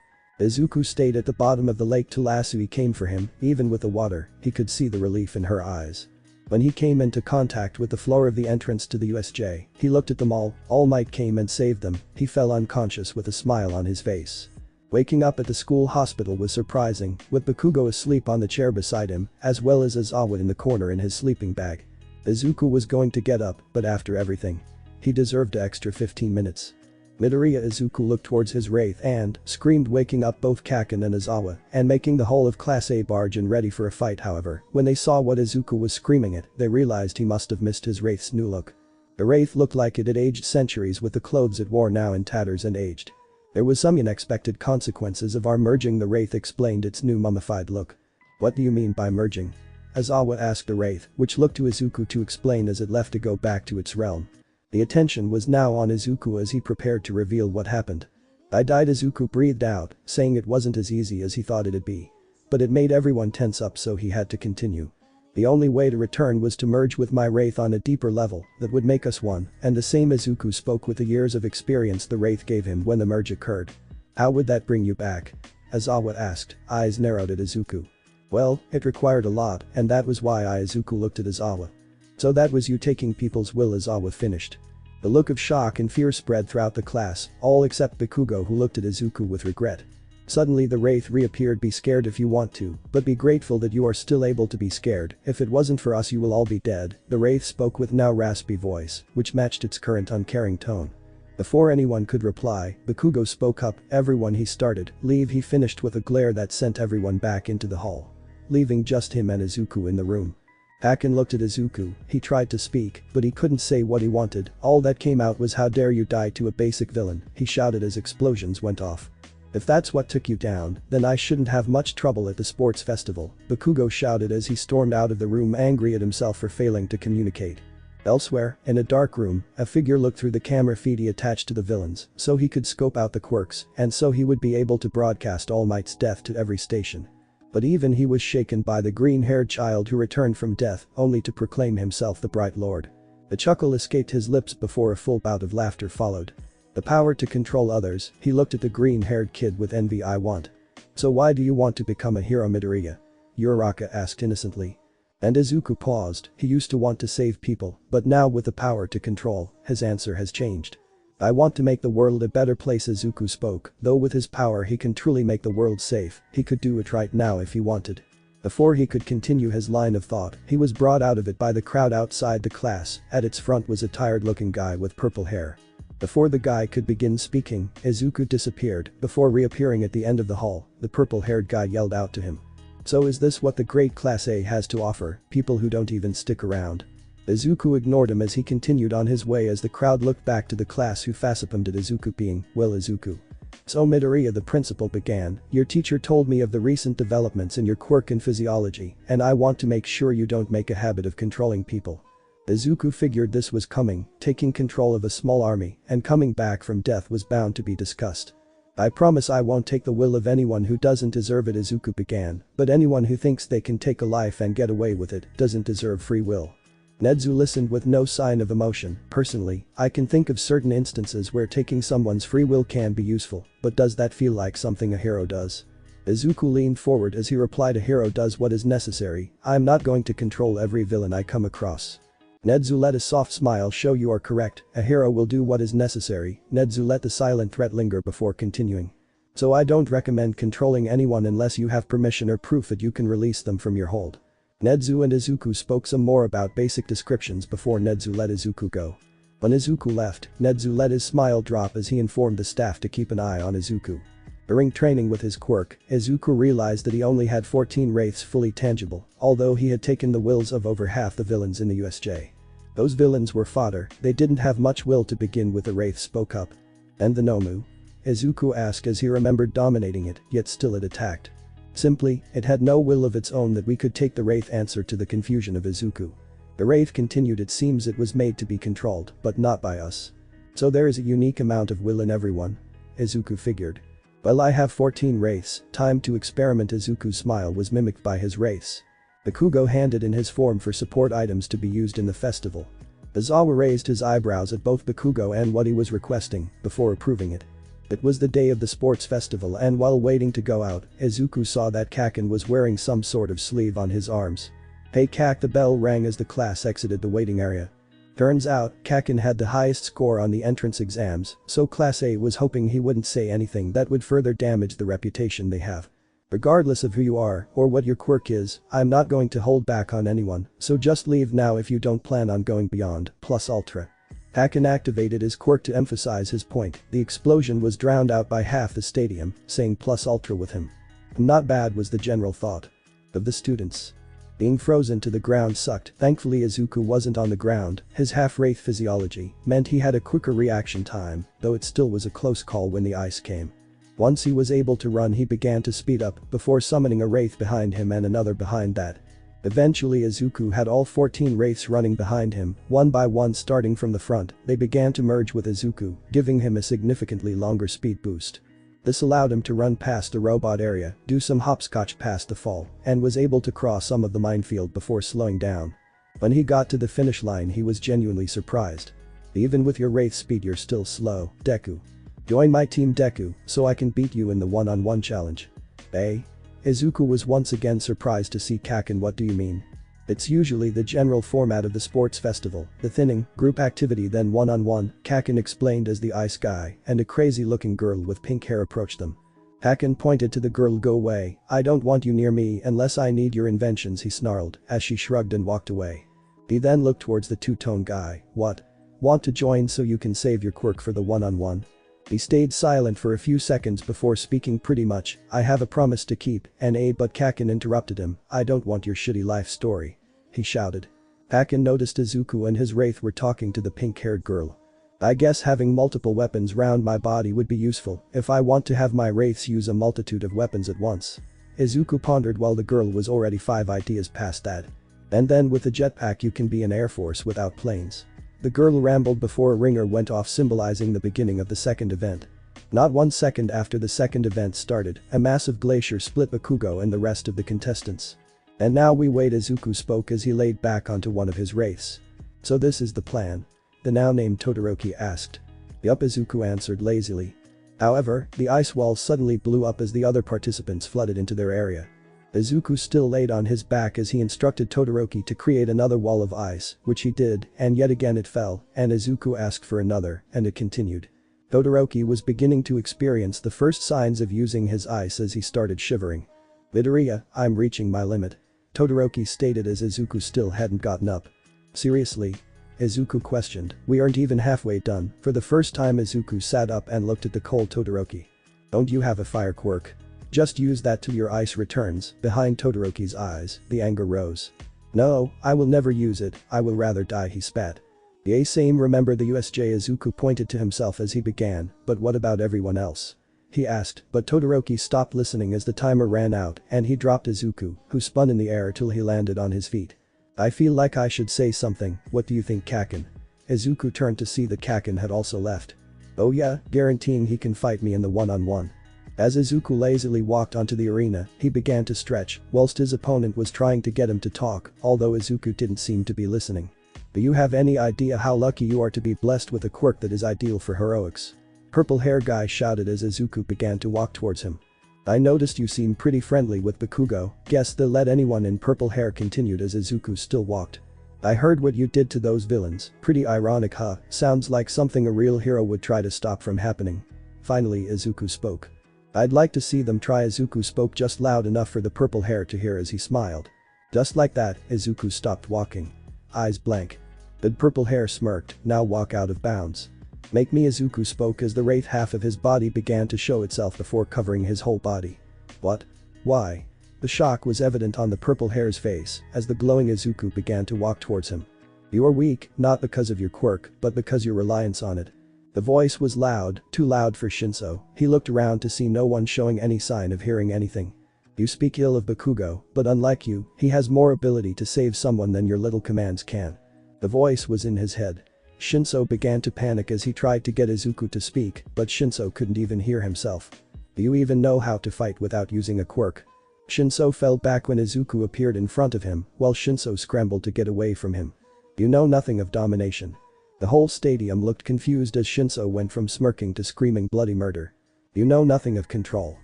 Izuku stayed at the bottom of the lake till Asui came for him, even with the water, he could see the relief in her eyes. When he came into contact with the floor of the entrance to the USJ, he looked at them all Might came and saved them, he fell unconscious with a smile on his face. Waking up at the school hospital was surprising, with Bakugo asleep on the chair beside him, as well as Aizawa in the corner in his sleeping bag. Izuku was going to get up, but after everything, he deserved an extra 15 minutes. Midoriya Izuku looked towards his wraith and screamed, waking up both Kaken and Aizawa and making the whole of Class A barge in ready for a fight. However, when they saw what Izuku was screaming at, they realized he must have missed his wraith's new look. The wraith looked like it had aged centuries, with the clothes it wore now in tatters and aged. There was some unexpected consequences of our merging, the wraith explained its new mummified look. What do you mean by merging? Aizawa asked the wraith, which looked to Izuku to explain as it left to go back to its realm. The attention was now on Izuku as he prepared to reveal what happened. I died, Izuku breathed out, saying it wasn't as easy as he thought it'd be. But it made everyone tense up, so he had to continue. The only way to return was to merge with my wraith on a deeper level that would make us one, and the same. Izuku spoke with the years of experience the wraith gave him when the merge occurred. How would that bring you back? Aizawa asked, eyes narrowed at Izuku. Well, it required a lot, and that was why Izuku looked at Aizawa. So that was you taking people's will, Aizawa finished. The look of shock and fear spread throughout the class, all except Bakugo, who looked at Izuku with regret. Suddenly the wraith reappeared. Be scared if you want to, but be grateful that you are still able to be scared. If it wasn't for us you will all be dead, the wraith spoke with now raspy voice, which matched its current uncaring tone. Before anyone could reply, Bakugo spoke up, everyone, he started, leave, he finished with a glare that sent everyone back into the hall, leaving just him and Izuku in the room. Kaken looked at Izuku, he tried to speak, but he couldn't say what he wanted, all that came out was how dare you die to a basic villain, he shouted as explosions went off. If that's what took you down, then I shouldn't have much trouble at the sports festival, Bakugo shouted as he stormed out of the room, angry at himself for failing to communicate. Elsewhere, in a dark room, a figure looked through the camera feed he attached to the villains, so he could scope out the quirks, and so he would be able to broadcast All Might's death to every station. But even he was shaken by the green-haired child who returned from death, only to proclaim himself the Bright Lord. A chuckle escaped his lips before a full bout of laughter followed. The power to control others, he looked at the green-haired kid with envy. I want. So why do you want to become a hero, Midoriya? Uraraka asked innocently. And Izuku paused. He used to want to save people, but now with the power to control, his answer has changed. I want to make the world a better place. Izuku spoke, though with his power he can truly make the world safe, he could do it right now if he wanted. Before he could continue his line of thought, he was brought out of it by the crowd outside the class. At its front was a tired-looking guy with purple hair. Before the guy could begin speaking, Izuku disappeared. Before reappearing at the end of the hall, the purple-haired guy yelled out to him. So is this what the great Class A has to offer, people who don't even stick around? Izuku ignored him as he continued on his way as the crowd looked back to the class who facepalmed at Izuku being, well Izuku. So Midoriya the principal began, your teacher told me of the recent developments in your quirk and physiology, and I want to make sure you don't make a habit of controlling people. Izuku figured this was coming, taking control of a small army and coming back from death was bound to be discussed. I promise I won't take the will of anyone who doesn't deserve it, Izuku began, but anyone who thinks they can take a life and get away with it doesn't deserve free will. Nezu listened with no sign of emotion. Personally, I can think of certain instances where taking someone's free will can be useful, but does that feel like something a hero does? Izuku leaned forward as he replied, a hero does what is necessary. I'm not going to control every villain I come across. Nezu let a soft smile show you are correct, a hero will do what is necessary. Nezu let the silent threat linger before continuing. So I don't recommend controlling anyone unless you have permission or proof that you can release them from your hold. Nezu and Izuku spoke some more about basic descriptions before Nezu let Izuku go. When Izuku left, Nezu let his smile drop as he informed the staff to keep an eye on Izuku. During training with his quirk, Izuku realized that he only had 14 wraiths fully tangible, although he had taken the wills of over half the villains in the USJ. Those villains were fodder, they didn't have much will to begin with, the wraith spoke up. And the Nomu? Izuku asked as he remembered dominating it, yet still it attacked. Simply, it had no will of its own that we could take, the wraith answered to the confusion of Izuku. The wraith continued, it seems it was made to be controlled, but not by us. So there is a unique amount of will in everyone? Izuku figured. Well, I have 14 wraiths, time to experiment. Izuku's smile was mimicked by his wraiths. Bakugo handed in his form for support items to be used in the festival. Aizawa raised his eyebrows at both Bakugo and what he was requesting, before approving it. It was the day of the sports festival and while waiting to go out, Izuku saw that Kaken was wearing some sort of sleeve on his arms. Hey Kak, the bell rang as the class exited the waiting area. Turns out, Kaken had the highest score on the entrance exams, so Class A was hoping he wouldn't say anything that would further damage the reputation they have. Regardless of who you are or what your quirk is, I'm not going to hold back on anyone, so just leave now if you don't plan on going beyond, plus ultra. Kaken activated his quirk to emphasize his point. The explosion was drowned out by half the stadium, saying plus ultra with him. Not bad was the general thought. Of the students. Being frozen to the ground sucked. Thankfully Izuku wasn't on the ground, his half-wraith physiology meant he had a quicker reaction time, though it still was a close call when the ice came. Once he was able to run, he began to speed up before summoning a wraith behind him and another behind that. Eventually Izuku had all 14 wraiths running behind him, one by one starting from the front. They began to merge with Izuku, giving him a significantly longer speed boost. This allowed him to run past the robot area, do some hopscotch past the fall, and was able to cross some of the minefield before slowing down. When he got to the finish line he was genuinely surprised. Even with your wraith speed you're still slow, Deku. Join my team Deku, so I can beat you in the one-on-one challenge. Eh? Izuku was once again surprised to see Kaken. What do you mean? It's usually the general format of the sports festival, the thinning, group activity then one-on-one, Kaken explained as the ice guy and a crazy-looking girl with pink hair approached them. Kaken pointed to the girl. Go away, I don't want you near me unless I need your inventions, he snarled as she shrugged and walked away. He then looked towards the two-tone guy. What? Want to join so you can save your quirk for the one-on-one? He stayed silent for a few seconds before speaking. Pretty much, I have a promise to keep, but Kaken interrupted him. I don't want your shitty life story. He shouted. Kaken noticed Izuku and his wraith were talking to the pink-haired girl. I guess having multiple weapons round my body would be useful if I want to have my wraiths use a multitude of weapons at once. Izuku pondered while the girl was already 5 ideas past that. And then with a jetpack you can be an air force without planes. The girl rambled before a ringer went off symbolizing the beginning of the second event. Not 1 second after the second event started, a massive glacier split Bakugo and the rest of the contestants. And now we wait, Izuku spoke as he laid back onto one of his wraiths. So this is the plan? The now named Todoroki asked. Yup, Izuku answered lazily. However, the ice wall suddenly blew up as the other participants flooded into their area. Izuku still laid on his back as he instructed Todoroki to create another wall of ice, which he did, and yet again it fell, and Izuku asked for another, and it continued. Todoroki was beginning to experience the first signs of using his ice as he started shivering. "Midoriya, I'm reaching my limit," Todoroki stated as Izuku still hadn't gotten up. "Seriously?" Izuku questioned. "We aren't even halfway done." For the first time Izuku sat up and looked at the cold Todoroki. "Don't you have a fire quirk? Just use that till your ice returns." Behind Todoroki's eyes, the anger rose. "No, I will never use it, I will rather die," he spat. "The same, remember the USJ?" Izuku pointed to himself as he began. "But what about everyone else?" he asked, but Todoroki stopped listening as the timer ran out and he dropped Izuku, who spun in the air till he landed on his feet. "I feel like I should say something, what do you think, Kaken?" Izuku turned to see that Kaken had also left. "Oh yeah, guaranteeing he can fight me in the one-on-one." As Izuku lazily walked onto the arena, he began to stretch, whilst his opponent was trying to get him to talk, although Izuku didn't seem to be listening. "Do you have any idea how lucky you are to be blessed with a quirk that is ideal for heroics?" Purple hair guy shouted as Izuku began to walk towards him. "I noticed you seem pretty friendly with Bakugo, guess they'll let anyone in." Purple hair continued as Izuku still walked. "I heard what you did to those villains, pretty ironic huh, sounds like something a real hero would try to stop from happening." Finally Izuku spoke. "I'd like to see them try." Izuku spoke just loud enough for the purple hair to hear as he smiled. Just like that, Izuku stopped walking. Eyes blank. The purple hair smirked, "Now walk out of bounds." "Make me." Izuku spoke as the wraith half of his body began to show itself before covering his whole body. "What? Why?" The shock was evident on the purple hair's face as the glowing Izuku began to walk towards him. "You are weak, not because of your quirk, but because your reliance on it." The voice was loud, too loud for Shinso. He looked around to see no one showing any sign of hearing anything. "You speak ill of Bakugo, but unlike you, he has more ability to save someone than your little commands can." The voice was in his head. Shinso began to panic as he tried to get Izuku to speak, but Shinso couldn't even hear himself. "Do you even know how to fight without using a quirk?" Shinso fell back when Izuku appeared in front of him, while Shinso scrambled to get away from him. "You know nothing of domination." The whole stadium looked confused as Shinso went from smirking to screaming bloody murder. "You know nothing of control."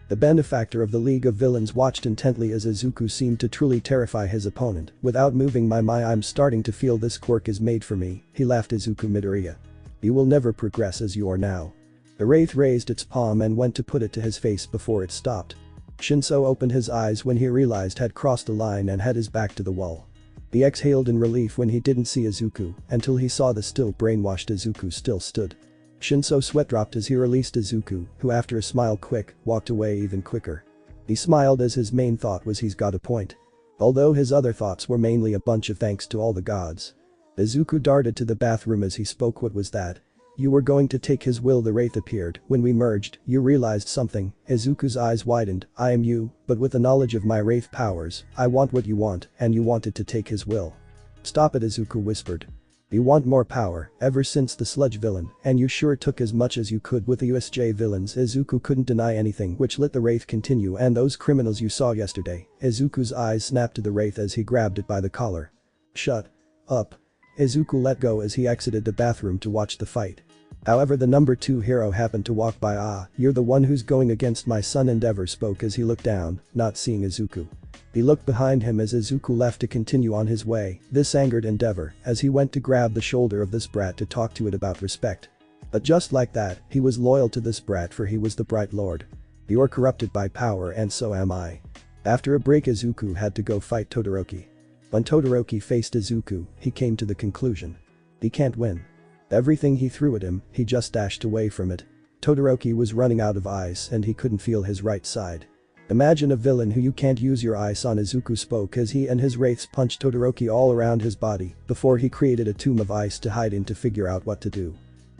The benefactor of the League of Villains watched intently as Izuku seemed to truly terrify his opponent. "Without moving my I'm starting to feel this quirk is made for me," he laughed. "Izuku Midoriya. You will never progress as you are now." The wraith raised its palm and went to put it to his face before it stopped. Shinso opened his eyes when he realized had crossed the line and had his back to the wall. He exhaled in relief when he didn't see Izuku, until he saw the still brainwashed Izuku still stood. Shinso sweat dropped as he released Izuku, who after a smile quick, walked away even quicker. He smiled as his main thought was he's got a point. Although his other thoughts were mainly a bunch of thanks to all the gods. Izuku darted to the bathroom as he spoke. "What was that?" "You were going to take his will." The wraith appeared. "When we merged, you realized something." Izuku's eyes widened. "I am you, but with the knowledge of my wraith powers, I want what you want, and you wanted to take his will." "Stop it," Izuku whispered. "You want more power, ever since the Sludge villain, and you sure took as much as you could with the USJ villains." Izuku couldn't deny anything, which let the wraith continue. "And those criminals you saw yesterday." Izuku's eyes snapped to the wraith as he grabbed it by the collar. "Shut up." Izuku let go as he exited the bathroom to watch the fight. However, the number 2 hero happened to walk by. "Ah, you're the one who's going against my son." Endeavor spoke as he looked down, not seeing Izuku. He looked behind him as Izuku left to continue on his way. This angered Endeavor as he went to grab the shoulder of this brat to talk to it about respect. But just like that, he was loyal to this brat, for he was the Bright Lord. "You're corrupted by power and so am I." After a break, Izuku had to go fight Todoroki. When Todoroki faced Izuku, he came to the conclusion. He can't win. Everything he threw at him, he just dashed away from it. Todoroki was running out of ice and he couldn't feel his right side. "Imagine a villain who you can't use your ice on." Izuku spoke as he and his wraiths punched Todoroki all around his body before he created a tomb of ice to hide in to figure out what to do.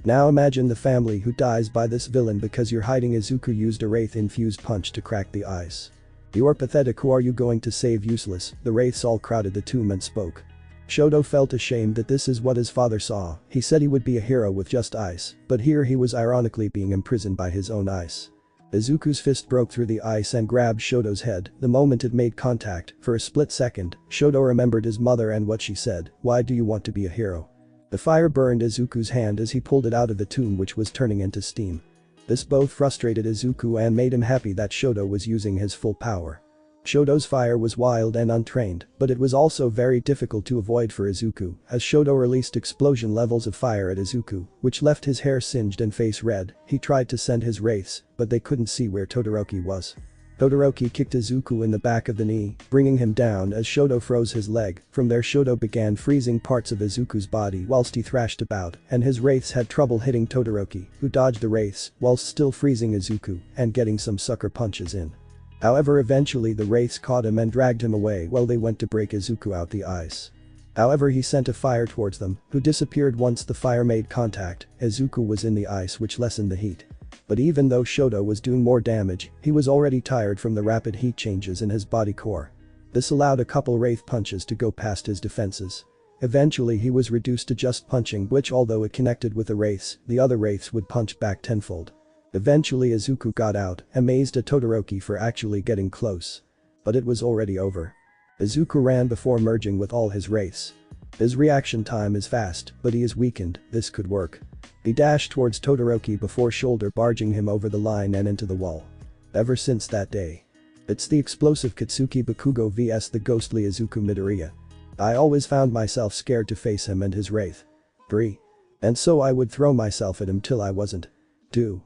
"Now imagine the family who dies by this villain because you're hiding." Izuku used a wraith-infused punch to crack the ice. "You are pathetic. Who are you going to save? Useless." The wraiths all crowded the tomb and spoke. Shoto felt ashamed that this is what his father saw. He said he would be a hero with just ice, but here he was ironically being imprisoned by his own ice. Izuku's fist broke through the ice and grabbed Shoto's head. The moment it made contact, for a split second, Shoto remembered his mother and what she said. "Why do you want to be a hero?" The fire burned Izuku's hand as he pulled it out of the tomb, which was turning into steam. This both frustrated Izuku and made him happy that Shoto was using his full power. Shoto's fire was wild and untrained, but it was also very difficult to avoid for Izuku, as Shoto released explosion levels of fire at Izuku, which left his hair singed and face red. He tried to send his wraiths, but they couldn't see where Todoroki was. Todoroki kicked Izuku in the back of the knee, bringing him down as Shoto froze his leg. From there Shoto began freezing parts of Izuku's body whilst he thrashed about, and his wraiths had trouble hitting Todoroki, who dodged the wraiths whilst still freezing Izuku and getting some sucker punches in. However, eventually the wraiths caught him and dragged him away while they went to break Izuku out the ice. However, he sent a fire towards them, who disappeared once the fire made contact. Izuku was in the ice, which lessened the heat. But even though Shoto was doing more damage, he was already tired from the rapid heat changes in his body core. This allowed a couple wraith punches to go past his defenses. Eventually he was reduced to just punching, which although it connected with the wraiths, the other wraiths would punch back tenfold. Eventually Izuku got out, amazed at Todoroki for actually getting close. But it was already over. Izuku ran before merging with all his wraiths. His reaction time is fast, but he is weakened. This could work. He dashed towards Todoroki before shoulder barging him over the line and into the wall. Ever since that day. It's the explosive Katsuki Bakugo vs the ghostly Izuku Midoriya. I always found myself scared to face him and his wraith. 3. And so I would throw myself at him till I wasn't. 2.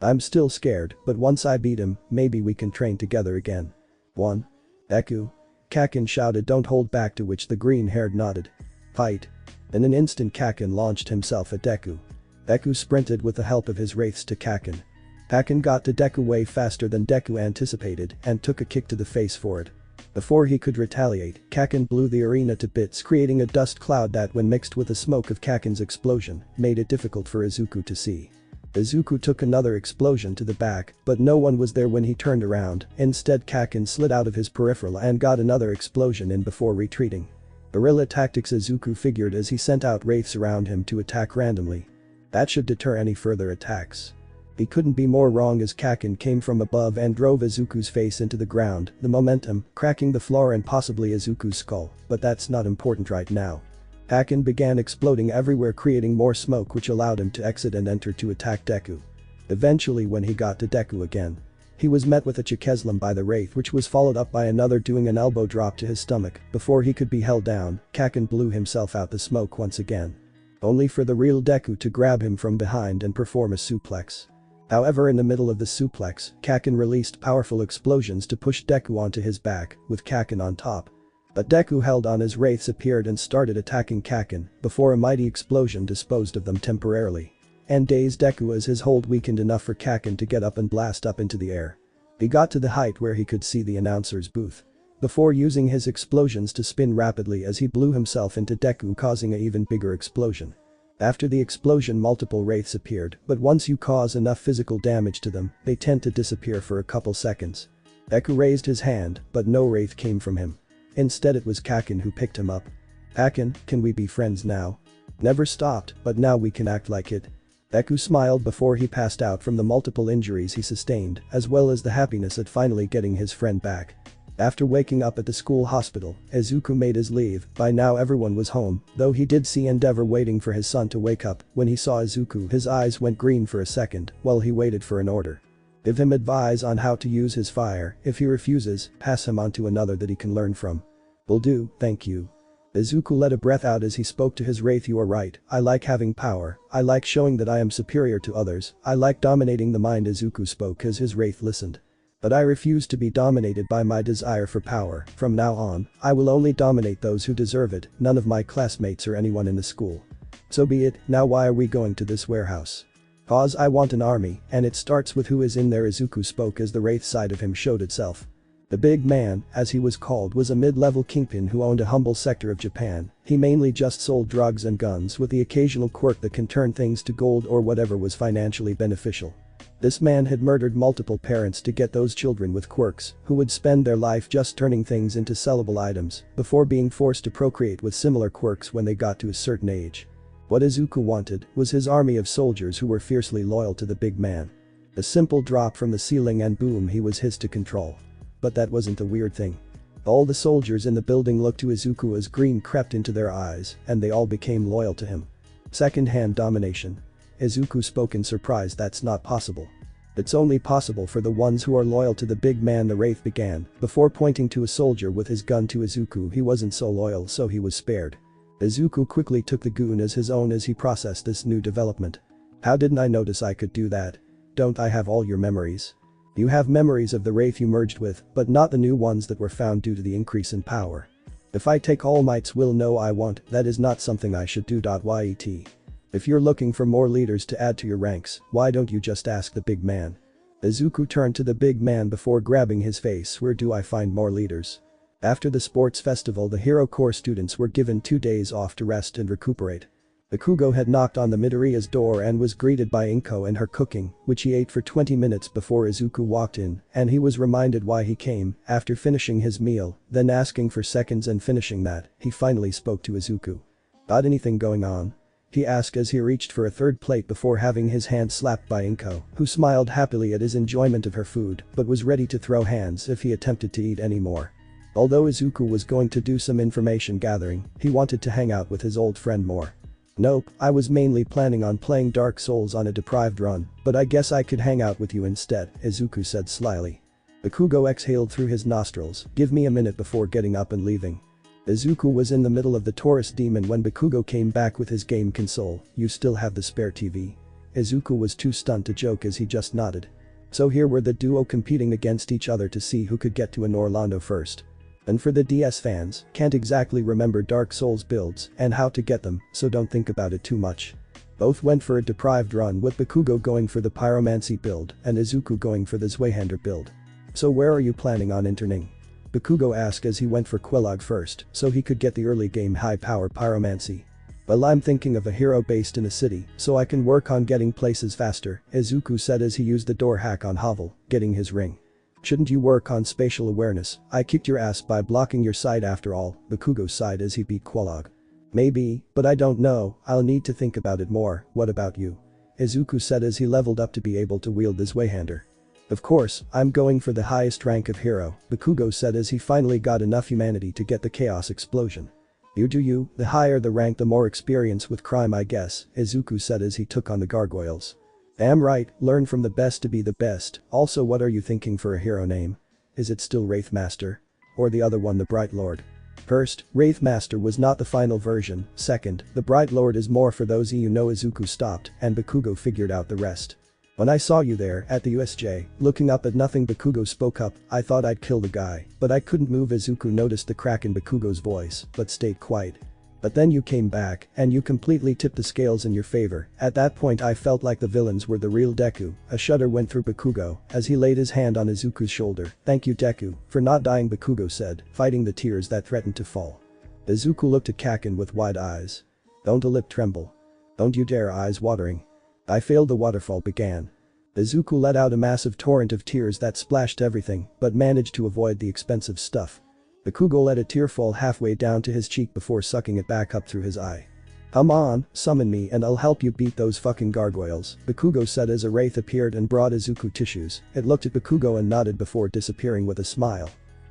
I'm still scared, but once I beat him, maybe we can train together again. 1. Deku. Kakin shouted, don't hold back, to which the green-haired nodded. Fight. In an instant Kakin launched himself at Deku. Deku sprinted with the help of his wraiths to Kakin. Kakin got to Deku way faster than Deku anticipated and took a kick to the face for it. Before he could retaliate, Kakin blew the arena to bits, creating a dust cloud that, when mixed with the smoke of Kakin's explosion, made it difficult for Izuku to see. Izuku took another explosion to the back, but no one was there when he turned around. Instead Kakin slid out of his peripheral and got another explosion in before retreating. Guerrilla tactics, Izuku figured as he sent out wraiths around him to attack randomly. That should deter any further attacks. He couldn't be more wrong as Kakin came from above and drove Izuku's face into the ground, the momentum cracking the floor and possibly Izuku's skull, but that's not important right now. Kakin began exploding everywhere, creating more smoke, which allowed him to exit and enter to attack Deku. Eventually, when he got to Deku again, he was met with a Chikeslam by the wraith, which was followed up by another doing an elbow drop to his stomach. Before he could be held down, Kakin blew himself out the smoke once again. Only for the real Deku to grab him from behind and perform a suplex. However, in the middle of the suplex, Kakin released powerful explosions to push Deku onto his back, with Kakin on top. But Deku held on as wraiths appeared and started attacking Kakin, before a mighty explosion disposed of them temporarily. And dazed Deku as his hold weakened enough for Kakin to get up and blast up into the air. He got to the height where he could see the announcer's booth. Before using his explosions to spin rapidly as he blew himself into Deku, causing an even bigger explosion. After the explosion, multiple wraiths appeared, but once you cause enough physical damage to them, they tend to disappear for a couple seconds. Deku raised his hand, but no wraith came from him. Instead it was Kakin who picked him up. Kakin, can we be friends now? Never stopped, but now we can act like it. Deku smiled before he passed out from the multiple injuries he sustained, as well as the happiness at finally getting his friend back. After waking up at the school hospital, Izuku made his leave. By now everyone was home, though he did see Endeavor waiting for his son to wake up. When he saw Izuku, his eyes went green for a second while he waited for an order. Give him advice on how to use his fire. If he refuses, pass him on to another that he can learn from. Will do, thank you. Izuku let a breath out as he spoke to his wraith. You are right, I like having power, I like showing that I am superior to others, I like dominating the mind. Izuku spoke as his wraith listened. But I refuse to be dominated by my desire for power. From now on, I will only dominate those who deserve it, none of my classmates or anyone in the school. So be it. Now why are we going to this warehouse? Cause I want an army, and it starts with who is in there. Izuku spoke as the wraith side of him showed itself. The big man, as he was called, was a mid-level kingpin who owned a humble sector of Japan. He mainly just sold drugs and guns, with the occasional quirk that can turn things to gold or whatever was financially beneficial. This man had murdered multiple parents to get those children with quirks, who would spend their life just turning things into sellable items, before being forced to procreate with similar quirks when they got to a certain age. What Izuku wanted was his army of soldiers who were fiercely loyal to the big man. A simple drop from the ceiling and boom, he was his to control. But that wasn't the weird thing. All the soldiers in the building looked to Izuku as green crept into their eyes, and they all became loyal to him. Second-hand domination. Izuku spoke in surprise. That's not possible. It's only possible for the ones who are loyal to the big man, the Wraith began, before pointing to a soldier with his gun to Izuku. He wasn't so loyal, so he was spared. Izuku quickly took the goon as his own as he processed this new development. How didn't I notice I could do that? Don't I have all your memories? You have memories of the Wraith you merged with, but not the new ones that were found due to the increase in power. If I take All Might's will, no I won't, that is not something I should do. Yet. If you're looking for more leaders to add to your ranks, why don't you just ask the big man? Izuku turned to the big man before grabbing his face. Where do I find more leaders? After the sports festival, the Hero Corps students were given 2 days off to rest and recuperate. Bakugo had knocked on the Midoriya's door and was greeted by Inko and her cooking, which he ate for 20 minutes before Izuku walked in, and he was reminded why he came. After finishing his meal, then asking for seconds and finishing that, he finally spoke to Izuku. Got anything going on? He asked as he reached for a third plate before having his hand slapped by Inko, who smiled happily at his enjoyment of her food but was ready to throw hands if he attempted to eat any more. Although Izuku was going to do some information gathering, he wanted to hang out with his old friend more. Nope, I was mainly planning on playing Dark Souls on a deprived run, but I guess I could hang out with you instead, Izuku said slyly. Bakugo exhaled through his nostrils. Give me a minute before getting up and leaving. Izuku was in the middle of the Taurus demon when Bakugo came back with his game console. You still have the spare TV? Izuku was too stunned to joke as he just nodded. So here were the duo competing against each other to see who could get to an Orlando first. And for the DS fans, can't exactly remember Dark Souls builds and how to get them, so don't think about it too much. Both went for a deprived run, with Bakugo going for the Pyromancy build and Izuku going for the Zweihander build. So where are you planning on interning? Bakugo asked as he went for Quelaag first, so he could get the early game high power Pyromancy. Well, I'm thinking of a hero based in a city, so I can work on getting places faster, Izuku said as he used the door hack on Havel, getting his ring. Shouldn't you work on spatial awareness? I kicked your ass by blocking your sight after all, Bakugo sighed as he beat Quelaag. Maybe, but I don't know, I'll need to think about it more. What about you? Izuku said as he leveled up to be able to wield the Zweihander. Of course, I'm going for the highest rank of hero, Bakugo said as he finally got enough humanity to get the chaos explosion. You do you, the higher the rank the more experience with crime I guess, Izuku said as he took on the gargoyles. Damn right, learn from the best to be the best. Also, what are you thinking for a hero name? Is it still Wraith Master? Or the other one, the Bright Lord? First, Wraith Master was not the final version. Second, the Bright Lord is more for those you know. Izuku stopped and Bakugo figured out the rest. When I saw you there at the USJ, looking up at nothing, Bakugo spoke up, I thought I'd kill the guy, but I couldn't move. Izuku noticed the crack in Bakugo's voice, but stayed quiet. But then you came back, and you completely tipped the scales in your favor. At that point I felt like the villains were the real Deku. A shudder went through Bakugo as he laid his hand on Izuku's shoulder. Thank you Deku, for not dying, Bakugo said, fighting the tears that threatened to fall. Izuku looked at Kakin with wide eyes. Don't a lip tremble. Don't you dare, eyes watering. I failed. The waterfall began. Izuku let out a massive torrent of tears that splashed everything, but managed to avoid the expensive stuff. Bakugo let a tear fall halfway down to his cheek before sucking it back up through his eye. Come on, summon me and I'll help you beat those fucking gargoyles, Bakugo said as a wraith appeared and brought Izuku tissues. It looked at Bakugo and nodded before disappearing with a smile.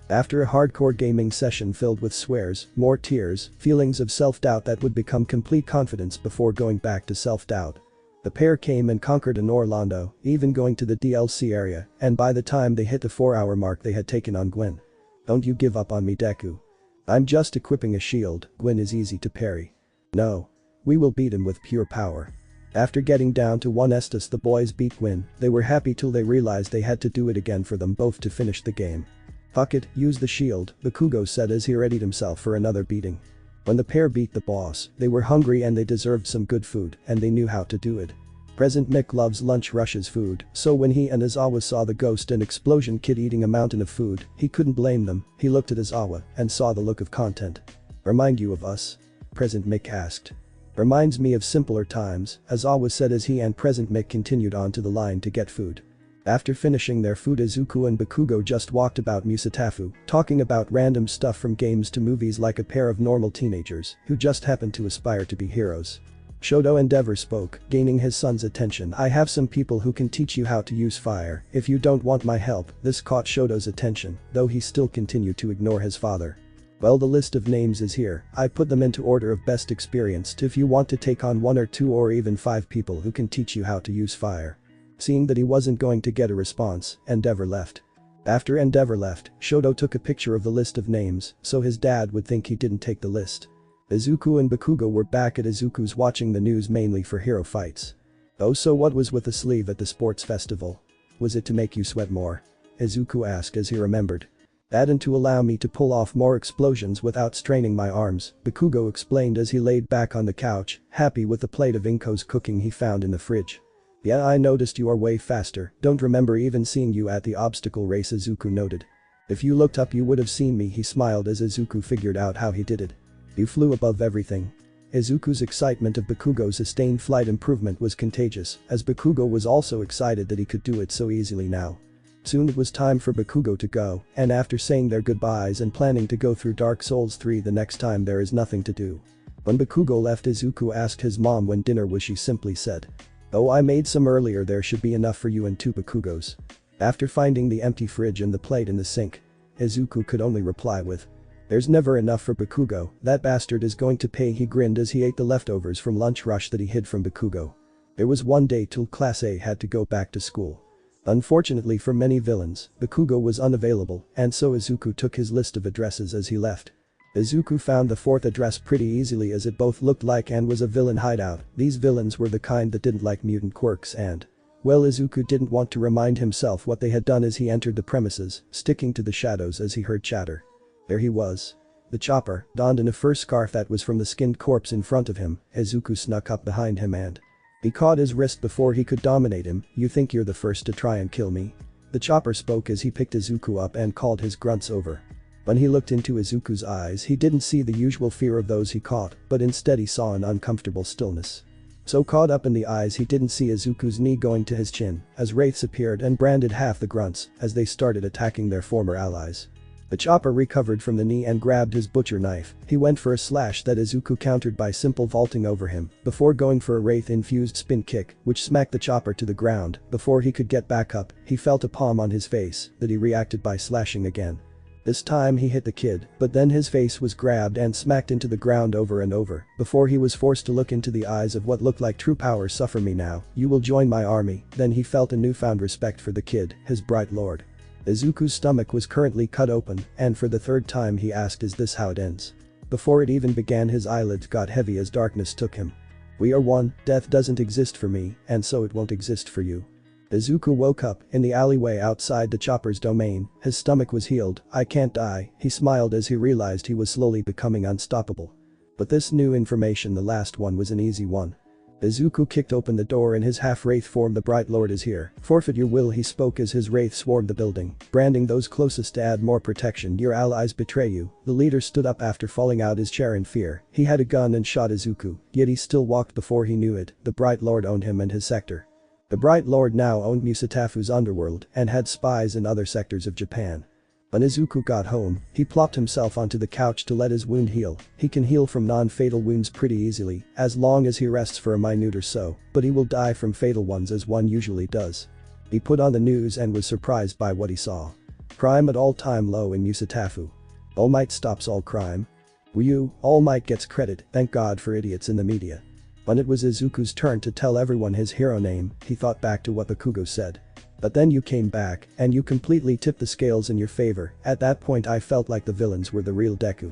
After a hardcore gaming session filled with swears, more tears, feelings of self-doubt that would become complete confidence before going back to self-doubt. The pair came and conquered an Orlando, even going to the DLC area, and by the time they hit the 4-hour mark they had taken on Gwen. Don't you give up on me, Deku. I'm just equipping a shield. Gwen is easy to parry. No. We will beat him with pure power. After getting down to 1 Estus, the boys beat Gwen. They were happy till they realized they had to do it again for them both to finish the game. Fuck it, use the shield, Bakugo said as he readied himself for another beating. When the pair beat the boss, they were hungry and they deserved some good food, and they knew how to do it. Present Mick loves lunch rushes food, so when he and Aizawa saw the Ghost and Explosion Kid eating a mountain of food, he couldn't blame them. He looked at Aizawa and saw the look of content. Remind you of us? Present Mick asked. Reminds me of simpler times, Aizawa said as he and Present Mick continued on to the line to get food. After finishing their food, Izuku and Bakugo just walked about Musatafu, talking about random stuff from games to movies like a pair of normal teenagers who just happened to aspire to be heroes. Shoto Endeavor spoke, gaining his son's attention. I have some people who can teach you how to use fire if you don't want my help. This caught Shoto's attention, though he still continued to ignore his father. Well, the list of names is here. I put them into order of best experienced if you want to take on 1 or 2 or even 5 people who can teach you how to use fire. Seeing that he wasn't going to get a response, Endeavor left. After Endeavor left, Shoto took a picture of the list of names so his dad would think he didn't take the list. Izuku and Bakugo were back at Izuku's watching the news mainly for hero fights. "Oh, so what was with the sleeve at the sports festival? Was it to make you sweat more?" Izuku asked as he remembered. "That and to allow me to pull off more explosions without straining my arms," Bakugo explained as he laid back on the couch, happy with the plate of Inko's cooking he found in the fridge. "Yeah, I noticed you are way faster, don't remember even seeing you at the obstacle race," Izuku noted. "If you looked up you would have seen me," he smiled as Izuku figured out how he did it. "You flew above everything." Izuku's excitement of Bakugo's sustained flight improvement was contagious, as Bakugo was also excited that he could do it so easily now. Soon it was time for Bakugo to go, and after saying their goodbyes and planning to go through Dark Souls 3 the next time there is nothing to do. When Bakugo left, Izuku asked his mom when dinner was. She simply said, "Oh, I made some earlier, there should be enough for you and 2 Bakugos." After finding the empty fridge and the plate in the sink, Izuku could only reply with, "There's never enough for Bakugo, that bastard is going to pay." He grinned as he ate the leftovers from lunch rush that he hid from Bakugo. There was one day till Class A had to go back to school. Unfortunately for many villains, Bakugo was unavailable, and so Izuku took his list of addresses as he left. Izuku found the 4th address pretty easily as it both looked like and was a villain hideout. These villains were the kind that didn't like mutant quirks and… well, Izuku didn't want to remind himself what they had done as he entered the premises, sticking to the shadows as he heard chatter. There he was. The chopper, donned in a fur scarf that was from the skinned corpse in front of him. Izuku snuck up behind him and… he caught his wrist before he could dominate him. "You think you're the first to try and kill me?" The chopper spoke as he picked Izuku up and called his grunts over. When he looked into Izuku's eyes, he didn't see the usual fear of those he caught, but instead he saw an uncomfortable stillness. So caught up in the eyes he didn't see Izuku's knee going to his chin as wraiths appeared and branded half the grunts as they started attacking their former allies. The chopper recovered from the knee and grabbed his butcher knife. He went for a slash that Izuku countered by simple vaulting over him before going for a wraith-infused spin kick which smacked the chopper to the ground. Before he could get back up, he felt a palm on his face that he reacted by slashing again. This time he hit the kid, but then his face was grabbed and smacked into the ground over and over before he was forced to look into the eyes of what looked like true power. "Suffer me now, you will join my army." Then he felt a newfound respect for the kid, his bright lord. Izuku's stomach was currently cut open, and for the 3rd time he asked, "Is this how it ends?" Before it even began his eyelids got heavy as darkness took him. "We are one, death doesn't exist for me, and so it won't exist for you." Izuku woke up in the alleyway outside the chopper's domain. His stomach was healed. "I can't die," he smiled as he realized he was slowly becoming unstoppable. But this new information, the last one, was an easy one. Izuku kicked open the door in his half-wraith form. "The Bright Lord is here. Forfeit your will," he spoke as his wraith swarmed the building, branding those closest to add more protection. "Your allies betray you." The leader stood up after falling out his chair in fear. He had a gun and shot Izuku, yet he still walked before he knew it. The Bright Lord owned him and his sector. The Bright Lord now owned Musatafu's Underworld and had spies in other sectors of Japan. When Izuku got home, he plopped himself onto the couch to let his wound heal. He can heal from non-fatal wounds pretty easily, as long as he rests for a minute or so, but he will die from fatal ones as one usually does. He put on the news and was surprised by what he saw. Crime at all-time low in Musatafu. All Might stops all crime. Whew, All Might gets credit, thank God for idiots in the media. When it was Izuku's turn to tell everyone his hero name, he thought back to what Bakugo said. "But then you came back, and you completely tipped the scales in your favor." At that point I felt like the villains were the real Deku.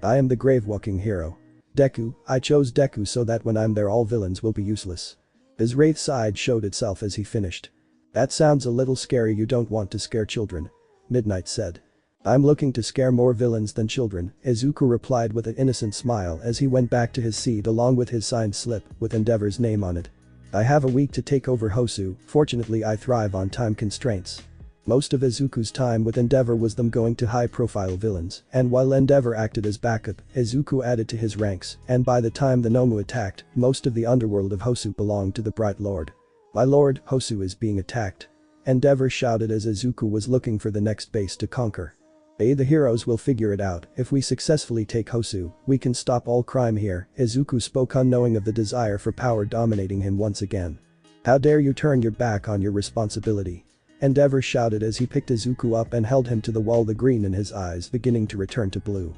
I am the grave-walking hero. Deku, I chose Deku so that when I'm there all villains will be useless. His wraith side showed itself as he finished. "That sounds a little scary. You don't want to scare children," Midnight said. "I'm looking to scare more villains than children," Izuku replied with an innocent smile as he went back to his seat along with his signed slip with Endeavor's name on it. "I have a week to take over Hosu. Fortunately I thrive on time constraints." Most of Izuku's time with Endeavor was them going to high-profile villains, and while Endeavor acted as backup, Izuku added to his ranks, and by the time the Nomu attacked, most of the underworld of Hosu belonged to the Bright Lord. "My lord, Hosu is being attacked," Endeavor shouted as Izuku was looking for the next base to conquer. "The heroes will figure it out. If we successfully take Hosu, we can stop all crime here." Izuku spoke unknowing of the desire for power dominating him once again. "How dare you turn your back on your responsibility?" Endeavor shouted as he picked Izuku up and held him to the wall, the green in his eyes beginning to return to blue.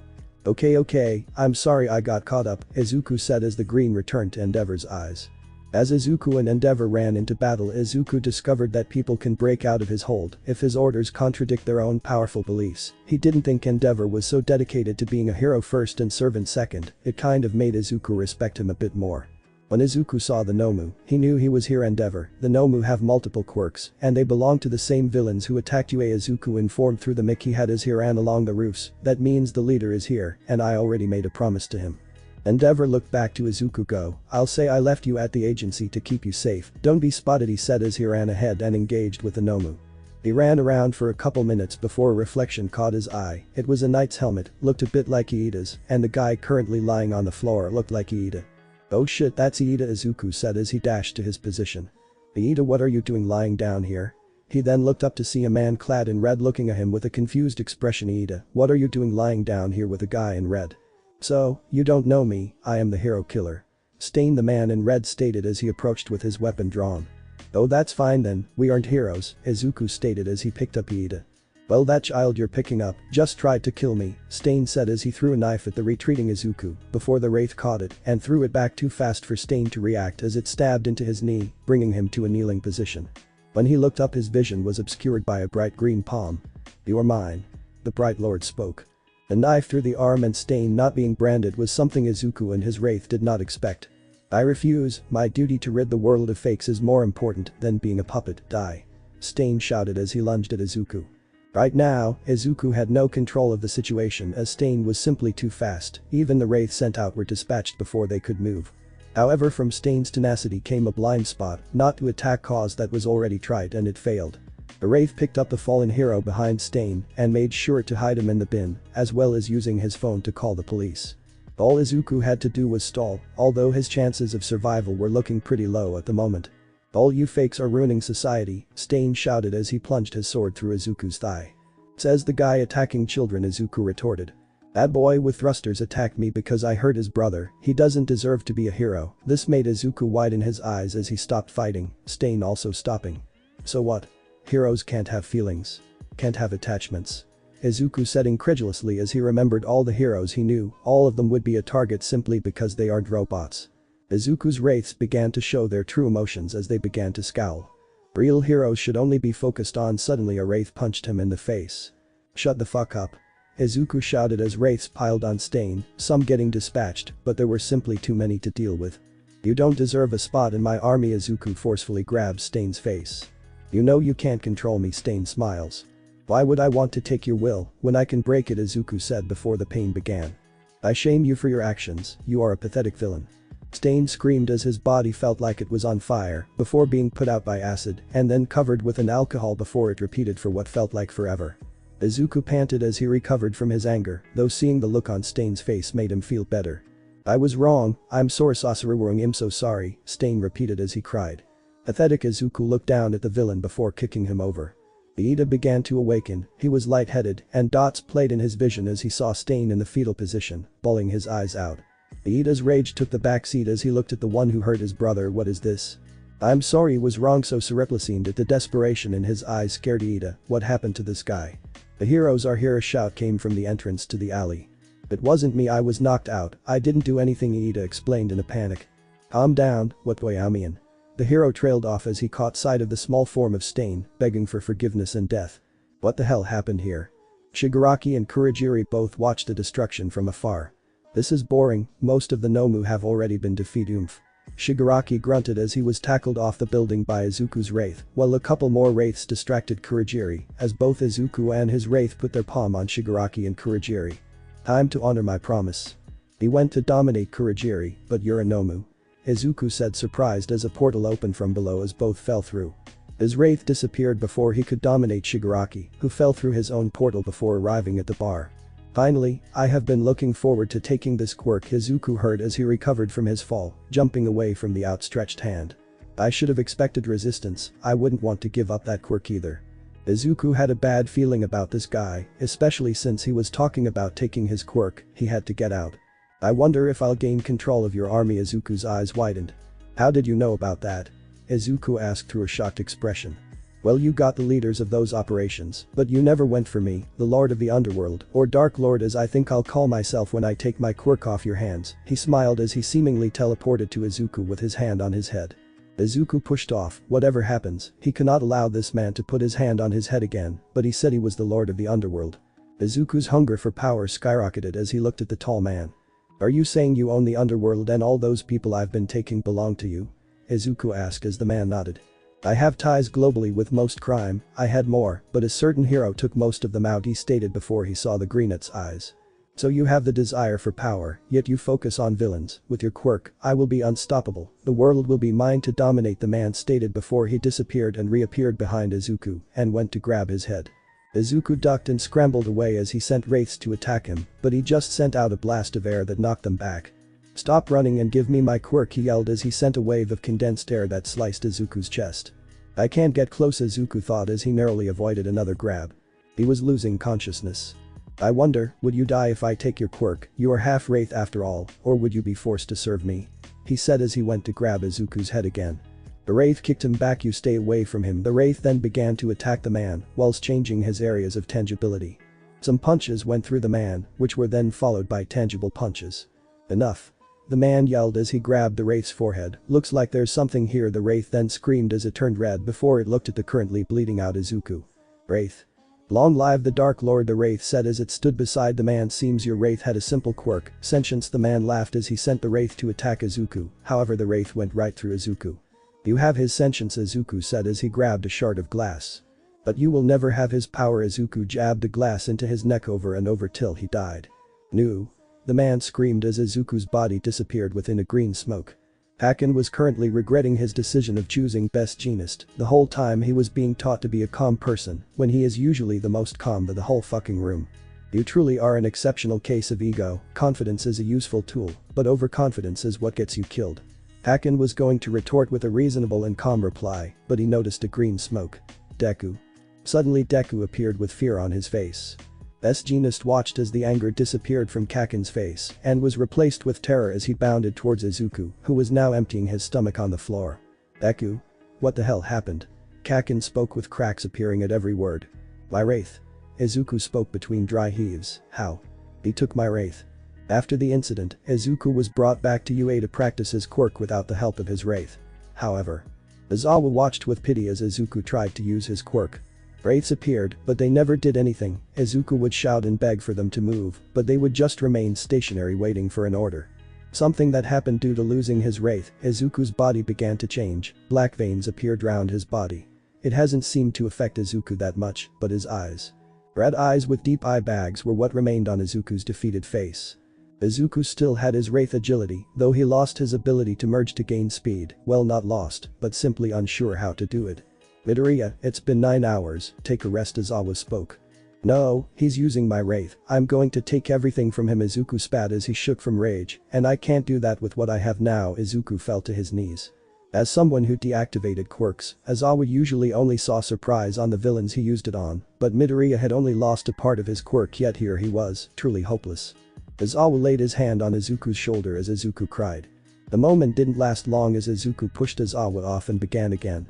Okay, I'm sorry I got caught up," Izuku said as the green returned to Endeavor's eyes. As Izuku and Endeavor ran into battle, Izuku discovered that people can break out of his hold if his orders contradict their own powerful beliefs. He didn't think Endeavor was so dedicated to being a hero first and servant second, it kind of made Izuku respect him a bit more. When Izuku saw the Nomu, he knew he was here. Endeavor, the Nomu have multiple quirks, and they belong to the same villains who attacked you. Izuku informed through the mic he had his Hiran along the roofs, that means the leader is here, and I already made a promise to him. Endeavor looked back to Izuku. Go, I'll say I left you at the agency to keep you safe, don't be spotted, he said as he ran ahead and engaged with the Nomu. He ran around for a couple minutes before a reflection caught his eye. It was a knight's helmet, looked a bit like Iida's, and the guy currently lying on the floor looked like Iida. Oh shit, that's Iida, Izuku said as he dashed to his position. Iida, what are you doing lying down here? He then looked up to see a man clad in red looking at him with a confused expression. Iida, what are you doing lying down here with a guy in red? So, you don't know me, I am the hero killer. Stain, the man in red stated as he approached with his weapon drawn. Oh, that's fine then, we aren't heroes, Izuku stated as he picked up Iida. Well, that child you're picking up just tried to kill me, Stain said as he threw a knife at the retreating Izuku before the Wraith caught it and threw it back too fast for Stain to react as it stabbed into his knee, bringing him to a kneeling position. When he looked up, his vision was obscured by a bright green palm. You are mine. The Bright Lord spoke. A knife through the arm and Stain not being branded was something Izuku and his Wraith did not expect. I refuse, my duty to rid the world of fakes is more important than being a puppet, die. Stain shouted as he lunged at Izuku. Right now, Izuku had no control of the situation as Stain was simply too fast, even the Wraith sent out were dispatched before they could move. However, from Stain's tenacity came a blind spot, not to attack cause that was already tried and it failed. The Wraith picked up the fallen hero behind Stain and made sure to hide him in the bin, as well as using his phone to call the police. All Izuku had to do was stall, although his chances of survival were looking pretty low at the moment. All you fakes are ruining society, Stain shouted as he plunged his sword through Izuku's thigh. Says the guy attacking children, Izuku retorted. That boy with thrusters attacked me because I hurt his brother, he doesn't deserve to be a hero. This made Izuku widen his eyes as he stopped fighting, Stain also stopping. So what? Heroes can't have feelings. Can't have attachments. Izuku said incredulously as he remembered all the heroes he knew, all of them would be a target simply because they aren't robots. Izuku's Wraiths began to show their true emotions as they began to scowl. Real heroes should only be focused on. Suddenly a Wraith punched him in the face. Shut the fuck up. Izuku shouted as Wraiths piled on Stain, some getting dispatched, but there were simply too many to deal with. You don't deserve a spot in my army, Izuku forcefully grabbed Stain's face. You know you can't control me, Stain smiles. Why would I want to take your will when I can break it, Izuku said before the pain began. I shame you for your actions, you are a pathetic villain. Stain screamed as his body felt like it was on fire before being put out by acid and then covered with an alcohol before it repeated for what felt like forever. Izuku panted as he recovered from his anger, though seeing the look on Stain's face made him feel better. I was wrong, I'm sorry Sasori, I'm so sorry, Stain repeated as he cried. Pathetic. Izuku looked down at the villain before kicking him over. Iida began to awaken, he was lightheaded and dots played in his vision as he saw Stain in the fetal position, bawling his eyes out. Iida's rage took the backseat as he looked at the one who hurt his brother. What is this? I'm sorry, was wrong, so surreplicient at the desperation in his eyes scared Iida. What happened to this guy? The heroes are here, a shout came from the entrance to the alley. It wasn't me, I was knocked out, I didn't do anything, Iida explained in a panic. Calm down, what boy I mean. The hero trailed off as he caught sight of the small form of Stain, begging for forgiveness and death. What the hell happened here? Shigaraki and Kurogiri both watched the destruction from afar. This is boring, most of the Nomu have already been defeated. Shigaraki grunted as he was tackled off the building by Izuku's Wraith, while a couple more Wraiths distracted Kurogiri as both Izuku and his Wraith put their palm on Shigaraki and Kurogiri. Time to honor my promise. He went to dominate Kurogiri, but you're a Nomu. Izuku said, surprised as a portal opened from below as both fell through. His Wraith disappeared before he could dominate Shigaraki, who fell through his own portal before arriving at the bar. Finally, I have been looking forward to taking this quirk, Izuku heard as he recovered from his fall, jumping away from the outstretched hand. I should have expected resistance, I wouldn't want to give up that quirk either. Izuku had a bad feeling about this guy, especially since he was talking about taking his quirk, he had to get out. I wonder if I'll gain control of your army, Izuku's eyes widened. How did you know about that? Izuku asked through a shocked expression. Well, you got the leaders of those operations, but you never went for me, the Lord of the Underworld, or Dark Lord as I think I'll call myself when I take my quirk off your hands, he smiled as he seemingly teleported to Izuku with his hand on his head. Izuku pushed off. Whatever happens, he cannot allow this man to put his hand on his head again, but he said he was the lord of the underworld. Izuku's hunger for power skyrocketed as he looked at the tall man. Are you saying you own the underworld and all those people I've been taking belong to you? Izuku asked as the man nodded. I have ties globally with most crime, I had more, but a certain hero took most of them out, he stated before he saw the Greenet's eyes. So you have the desire for power, yet you focus on villains. With your quirk, I will be unstoppable. The world will be mine to dominate, the man stated before he disappeared and reappeared behind Izuku and went to grab his head. Izuku ducked and scrambled away as he sent wraiths to attack him, but he just sent out a blast of air that knocked them back. Stop running and give me my quirk, he yelled as he sent a wave of condensed air that sliced Izuku's chest. I can't get close, Izuku thought as he narrowly avoided another grab. He was losing consciousness. I wonder, would you die if I take your quirk? You are half wraith after all, or would you be forced to serve me? He said as he went to grab Izuku's head again. The wraith kicked him back. You stay away from him. The wraith then began to attack the man, whilst changing his areas of tangibility. Some punches went through the man, which were then followed by tangible punches. Enough. The man yelled as he grabbed the wraith's forehead. Looks like there's something here, the wraith then screamed as it turned red before it looked at the currently bleeding out Izuku. Wraith. Long live the Dark Lord, the wraith said as it stood beside the man. Seems your wraith had a simple quirk, sentience, the man laughed as he sent the wraith to attack Izuku, however the wraith went right through Izuku. You have his sentience, Izuku said as he grabbed a shard of glass. But you will never have his power. Izuku jabbed the glass into his neck over and over till he died. No. The man screamed as Izuku's body disappeared within a green smoke. Haken was currently regretting his decision of choosing Best Jeanist. The whole time he was being taught to be a calm person, when he is usually the most calm of the whole fucking room. You truly are an exceptional case of ego. Confidence is a useful tool, but overconfidence is what gets you killed. Haken was going to retort with a reasonable and calm reply, but he noticed a green smoke. Deku. Suddenly Deku appeared with fear on his face. Best Jeanist watched as the anger disappeared from Kaken's face and was replaced with terror as he bounded towards Izuku, who was now emptying his stomach on the floor. Deku? What the hell happened? Kaken spoke with cracks appearing at every word. My wraith. Izuku spoke between dry heaves. How? He took my wraith. After the incident, Izuku was brought back to UA to practice his quirk without the help of his wraith. However, Aizawa watched with pity as Izuku tried to use his quirk. Wraiths appeared, but they never did anything. Izuku would shout and beg for them to move, but they would just remain stationary waiting for an order. Something that happened due to losing his wraith, Izuku's body began to change. Black veins appeared round his body. It hasn't seemed to affect Izuku that much, but his eyes. Red eyes with deep eye bags were what remained on Izuku's defeated face. Izuku still had his wraith agility, though he lost his ability to merge to gain speed. Well, not lost, but simply unsure how to do it. Midoriya, it's been 9 hours, take a rest, Aizawa spoke. No, he's using my wraith, I'm going to take everything from him, Izuku spat as he shook from rage, and I can't do that with what I have now. Izuku fell to his knees. As someone who deactivated quirks, Aizawa usually only saw surprise on the villains he used it on, but Midoriya had only lost a part of his quirk, yet here he was, truly hopeless. Aizawa laid his hand on Izuku's shoulder as Izuku cried. The moment didn't last long as Izuku pushed Aizawa off and began again.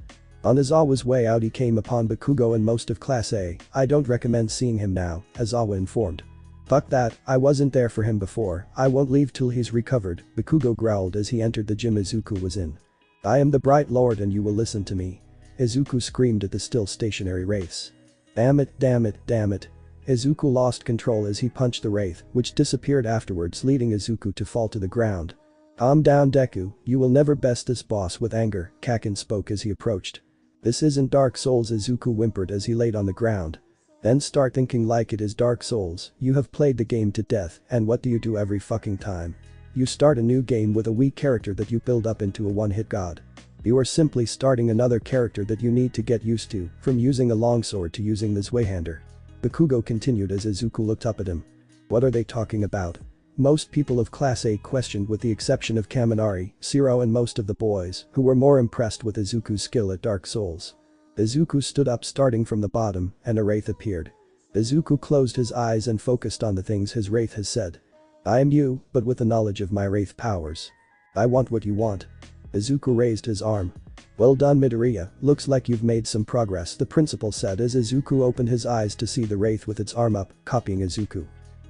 On Aizawa's way out he came upon Bakugo and most of Class A. I don't recommend seeing him now, Aizawa informed. Fuck that, I wasn't there for him before, I won't leave till he's recovered, Bakugo growled as he entered the gym Izuku was in. I am the Bright Lord and you will listen to me. Izuku screamed at the still stationary wraiths. Damn it, damn it, damn it. Izuku lost control as he punched the wraith, which disappeared afterwards, leading Izuku to fall to the ground. Calm down, Deku, you will never best this boss with anger, Kaken spoke as he approached. This isn't Dark Souls, Izuku whimpered as he laid on the ground. Then start thinking like it is Dark Souls. You have played the game to death, and what do you do every fucking time? You start a new game with a weak character that you build up into a one-hit god. You are simply starting another character that you need to get used to, from using a longsword to using the Zweihander. Bakugo continued as Izuku looked up at him. What are they talking about? Most people of Class A questioned with the exception of Kaminari, Zero and most of the boys, who were more impressed with Izuku's skill at Dark Souls. Izuku stood up starting from the bottom, and a wraith appeared. Izuku closed his eyes and focused on the things his wraith has said. I am you, but with the knowledge of my wraith powers. I want what you want. Izuku raised his arm. Well done, Midoriya, looks like you've made some progress, the principal said as Izuku opened his eyes to see the wraith with its arm up, copying Izuku.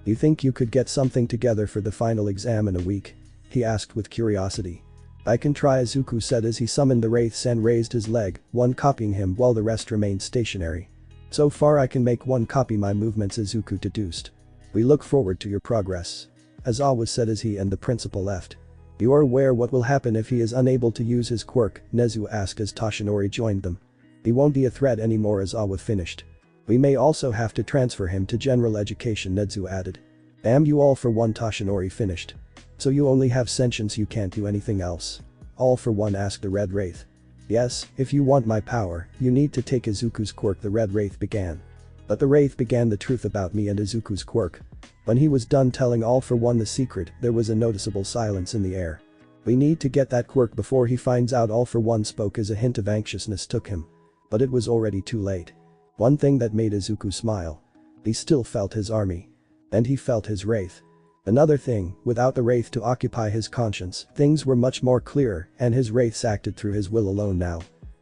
You think you could get something together for the final exam in a week? He asked with curiosity. I can try, Izuku said as he summoned the wraiths and raised his leg, one copying him while the rest remained stationary. So far I can make one copy my movements, Izuku deduced. We look forward to your progress. Aizawa said as he and the principal left. You are aware what will happen if he is unable to use his quirk, Nezu asked as Toshinori joined them. He won't be a threat anymore, Aizawa finished. We may also have to transfer him to general education, Nezu added. Damn you, all for one, Toshinori finished. So you only have sentience, you can't do anything else? All for one asked the Red Wraith. Yes, if you want my power, you need to take Izuku's quirk, the Red Wraith began. But the Wraith began the truth about me and Izuku's quirk. When he was done telling All for One the secret, there was a noticeable silence in the air. We need to get that quirk before he finds out, All for One spoke as a hint of anxiousness took him. But it was already too late. One thing that made Izuku smile. He still felt his army. And he felt his Wraith. Another thing, without the Wraith to occupy his conscience, things were much more clearer and his Wraiths acted through his will alone now.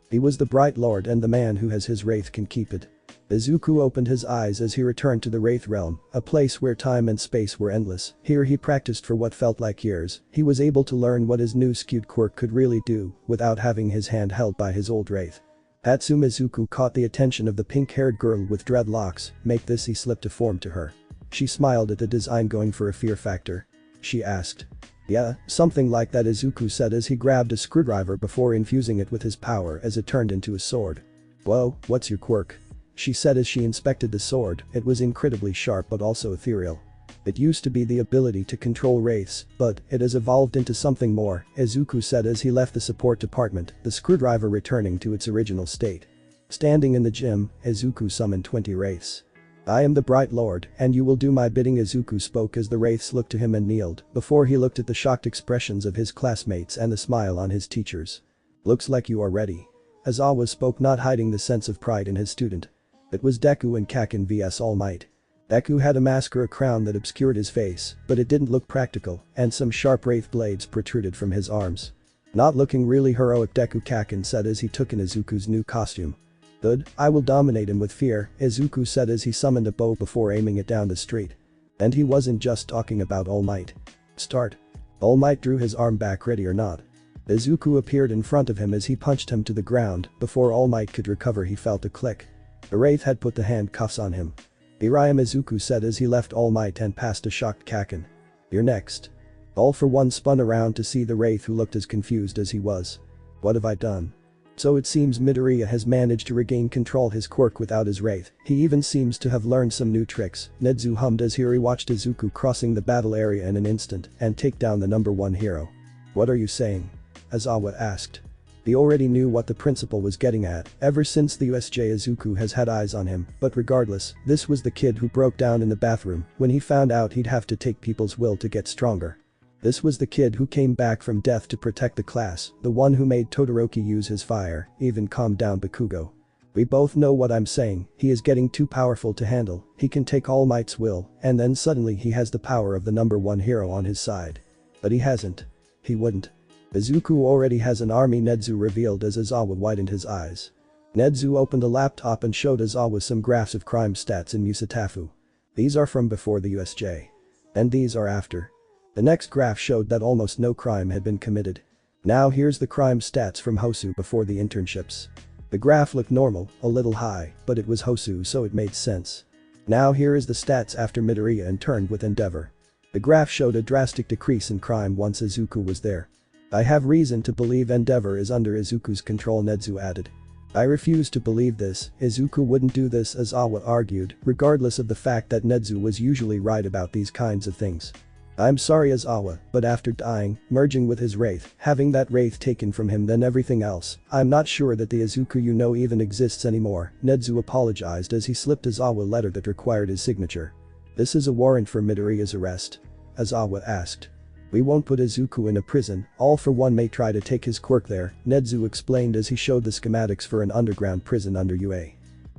He was the Bright Lord and the man who has his Wraith can keep it. Izuku opened his eyes as he returned to the Wraith realm, a place where time and space were endless. Here he practiced for what felt like years. He was able to learn what his new skewed quirk could really do without having his hand held by his old Wraith. Hatsume Izuku caught the attention of the pink-haired girl with dreadlocks. Make this, he slipped a form to her. She smiled at the design. Going for a fear factor? She asked. Yeah, something like that, Izuku said as he grabbed a screwdriver before infusing it with his power as it turned into a sword. Whoa, what's your quirk? She said as she inspected the sword. It was incredibly sharp but also ethereal. It used to be the ability to control wraiths, but it has evolved into something more, Izuku said as he left the support department, the screwdriver returning to its original state. Standing in the gym, Izuku summoned 20 wraiths. I am the Bright Lord, and you will do my bidding, Izuku spoke as the wraiths looked to him and kneeled, before he looked at the shocked expressions of his classmates and the smile on his teachers. Looks like you are ready. Aizawa spoke, not hiding the sense of pride in his student. It was Deku and Kaken vs All Might. Deku had a mask or a crown that obscured his face, but it didn't look practical, and some sharp wraith blades protruded from his arms. Not looking really heroic, Deku, Kaken said as he took in Izuku's new costume. Good, I will dominate him with fear, Izuku said as he summoned a bow before aiming it down the street. And he wasn't just talking about All Might. Start. All Might drew his arm back, ready or not. Izuku appeared in front of him as he punched him to the ground. Before All Might could recover, he felt a click. The wraith had put the handcuffs on him. Iriam, Izuku said as he left All Might and passed a shocked Kaken. You're next. All for One spun around to see the wraith, who looked as confused as he was. What have I done? So it seems Midoriya has managed to regain control his quirk without his wraith. He even seems to have learned some new tricks, Nezu hummed as he rewatched Izuku crossing the battle area in an instant and take down the #1 hero. What are you saying? Aizawa asked. He already knew what the principal was getting at. Ever since the USJ, Izuku has had eyes on him, but regardless, this was the kid who broke down in the bathroom when he found out he'd have to take people's will to get stronger. This was the kid who came back from death to protect the class, the one who made Todoroki use his fire, even calmed down Bakugo. We both know what I'm saying. He is getting too powerful to handle. He can take All Might's will, and then suddenly he has the power of the #1 hero on his side. But he hasn't. He wouldn't. Izuku already has an army, Nezu revealed as Aizawa widened his eyes. Nezu opened a laptop and showed Aizawa some graphs of crime stats in Musatafu. These are from before the USJ. And these are after. The next graph showed that almost no crime had been committed. Now here's the crime stats from Hosu before the internships. The graph looked normal, a little high, but it was Hosu, so it made sense. Now here is the stats after Midoriya interned with Endeavor. The graph showed a drastic decrease in crime once Izuku was there. I have reason to believe Endeavor is under Izuku's control, Nezu added. I refuse to believe this. Izuku wouldn't do this, Aizawa argued, regardless of the fact that Nezu was usually right about these kinds of things. I'm sorry, Aizawa, but after dying, merging with his wraith, having that wraith taken from him, then everything else, I'm not sure that the Izuku you know even exists anymore. Nezu apologized as he slipped Aizawa a letter that required his signature. This is a warrant for Midoriya's arrest? Aizawa asked. We won't put Izuku in a prison, All for One may try to take his quirk there, Nezu explained as he showed the schematics for an underground prison under UA.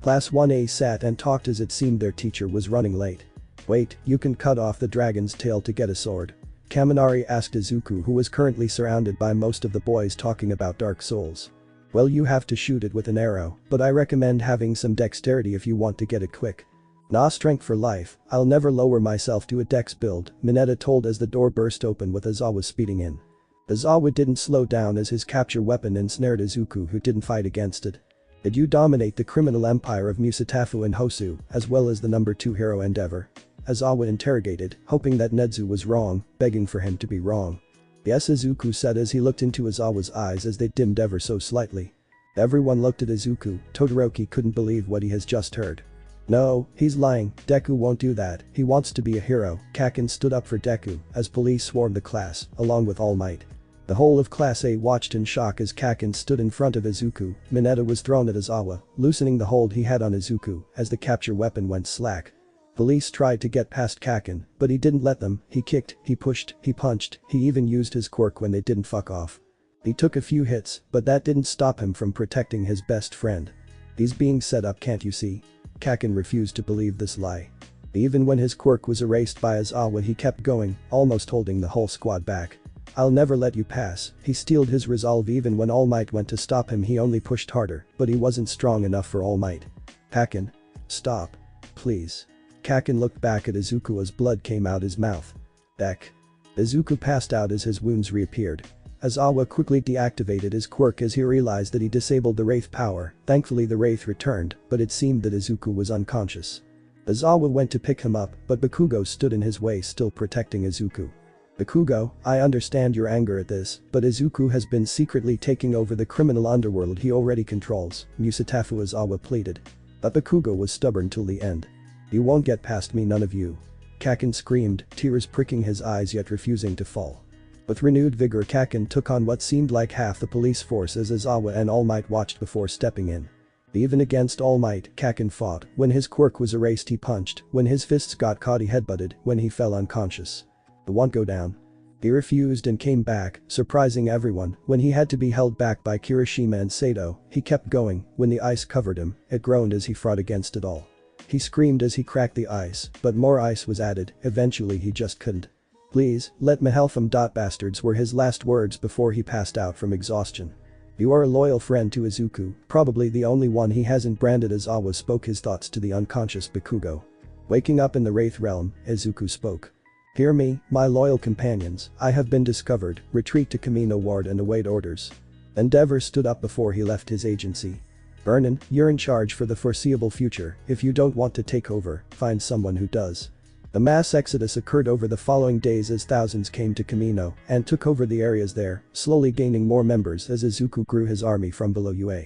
Class 1A sat and talked as it seemed their teacher was running late. Wait, you can cut off the dragon's tail to get a sword? Kaminari asked Izuku, who was currently surrounded by most of the boys talking about Dark Souls. Well, you have to shoot it with an arrow, but I recommend having some dexterity if you want to get it quick. Nah, strength for life, I'll never lower myself to a dex build, Mineta told as the door burst open with Aizawa speeding in. Aizawa didn't slow down as his capture weapon ensnared Izuku, who didn't fight against it. Did you dominate the criminal empire of Musatafu and Hosu, as well as the number 2 hero Endeavor? Aizawa interrogated, hoping that Nezu was wrong, begging for him to be wrong. Yes, Izuku said as he looked into Aizawa's eyes as they dimmed ever so slightly. Everyone looked at Izuku. Todoroki couldn't believe what he has just heard. No, he's lying, Deku won't do that, he wants to be a hero. Kaken stood up for Deku as police swarmed the class, along with All Might. The whole of Class A watched in shock as Kaken stood in front of Izuku. Mineta was thrown at Aizawa, loosening the hold he had on Izuku as the capture weapon went slack. Police tried to get past Kaken, but he didn't let them. He kicked, he pushed, he punched, he even used his quirk when they didn't fuck off. He took a few hits, but that didn't stop him from protecting his best friend. He's being set up, can't you see? Kaken refused to believe this lie. Even when his quirk was erased by Aizawa, he kept going, almost holding the whole squad back. I'll never let you pass. He steeled his resolve. Even when All Might went to stop him, he only pushed harder, but he wasn't strong enough for All Might. Kaken. Stop. Please. Kaken looked back at Izuku as blood came out his mouth. Deck. Izuku passed out as his wounds reappeared. Aizawa quickly deactivated his quirk as he realized that he disabled the Wraith power. Thankfully the Wraith returned, but it seemed that Izuku was unconscious. Aizawa went to pick him up, but Bakugo stood in his way, still protecting Izuku. Bakugo, I understand your anger at this, but Izuku has been secretly taking over the criminal underworld he already controls, Musatafu Aizawa pleaded. But Bakugo was stubborn till the end. You won't get past me, none of you. Kaken screamed, tears pricking his eyes yet refusing to fall. With renewed vigor, Kaken took on what seemed like half the police force as Aizawa and All Might watched before stepping in. Even against All Might, Kaken fought. When his quirk was erased, he punched. When his fists got caught, he headbutted. When he fell unconscious. It won't go down. He refused and came back, surprising everyone. When he had to be held back by Kirishima and Sato, he kept going. When the ice covered him, it groaned as he fought against it all. He screamed as he cracked the ice, but more ice was added. Eventually he just couldn't. Please, let me help him. Bastards were his last words before he passed out from exhaustion. You are a loyal friend to Izuku, probably the only one he hasn't branded. Aizawa spoke his thoughts to the unconscious Bakugo. Waking up in the Wraith realm, Izuku spoke. Hear me, my loyal companions, I have been discovered. Retreat to Camino Ward and await orders. Endeavor stood up before he left his agency. Vernon, you're in charge for the foreseeable future. If you don't want to take over, find someone who does. The mass exodus occurred over the following days as thousands came to Camino and took over the areas there, slowly gaining more members as Izuku grew his army from below UA.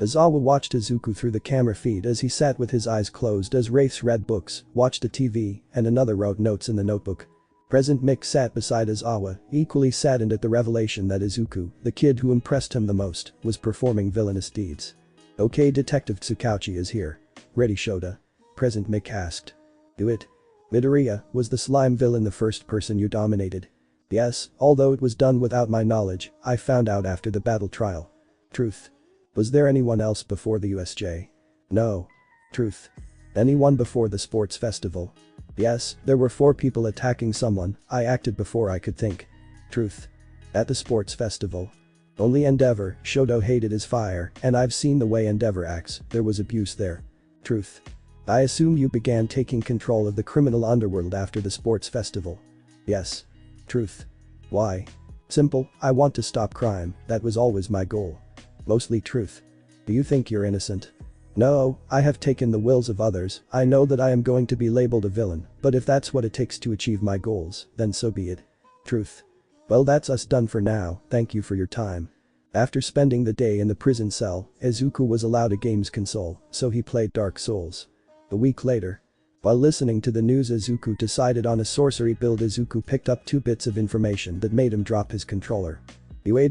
Aizawa watched Izuku through the camera feed as he sat with his eyes closed as Wraiths read books, watched the TV, and another wrote notes in the notebook. President Mick sat beside Aizawa, equally saddened at the revelation that Izuku, the kid who impressed him the most, was performing villainous deeds. Okay, Detective Tsukauchi is here. Ready, Shoda? President Mick asked. Do it. Midoriya, was the slime villain the first person you dominated? Yes, although it was done without my knowledge, I found out after the battle trial. Truth. Was there anyone else before the USJ? No. Truth. Anyone before the sports festival? Yes, there were 4 people attacking someone. I acted before I could think. Truth. At the sports festival. Only Endeavor. Shodo hated his fire, and I've seen the way Endeavor acts. There was abuse there. Truth. I assume you began taking control of the criminal underworld after the sports festival. Yes. Truth. Why? Simple, I want to stop crime, that was always my goal. Mostly truth. Do you think you're innocent? No, I have taken the wills of others. I know that I am going to be labeled a villain, but if that's what it takes to achieve my goals, then so be it. Truth. Well, that's us done for now, thank you for your time. After spending the day in the prison cell, Izuku was allowed a games console, so he played Dark Souls. A week later. While listening to the news, Izuku decided on a sorcery build. Izuku picked up 2 bits of information that made him drop his controller. UA.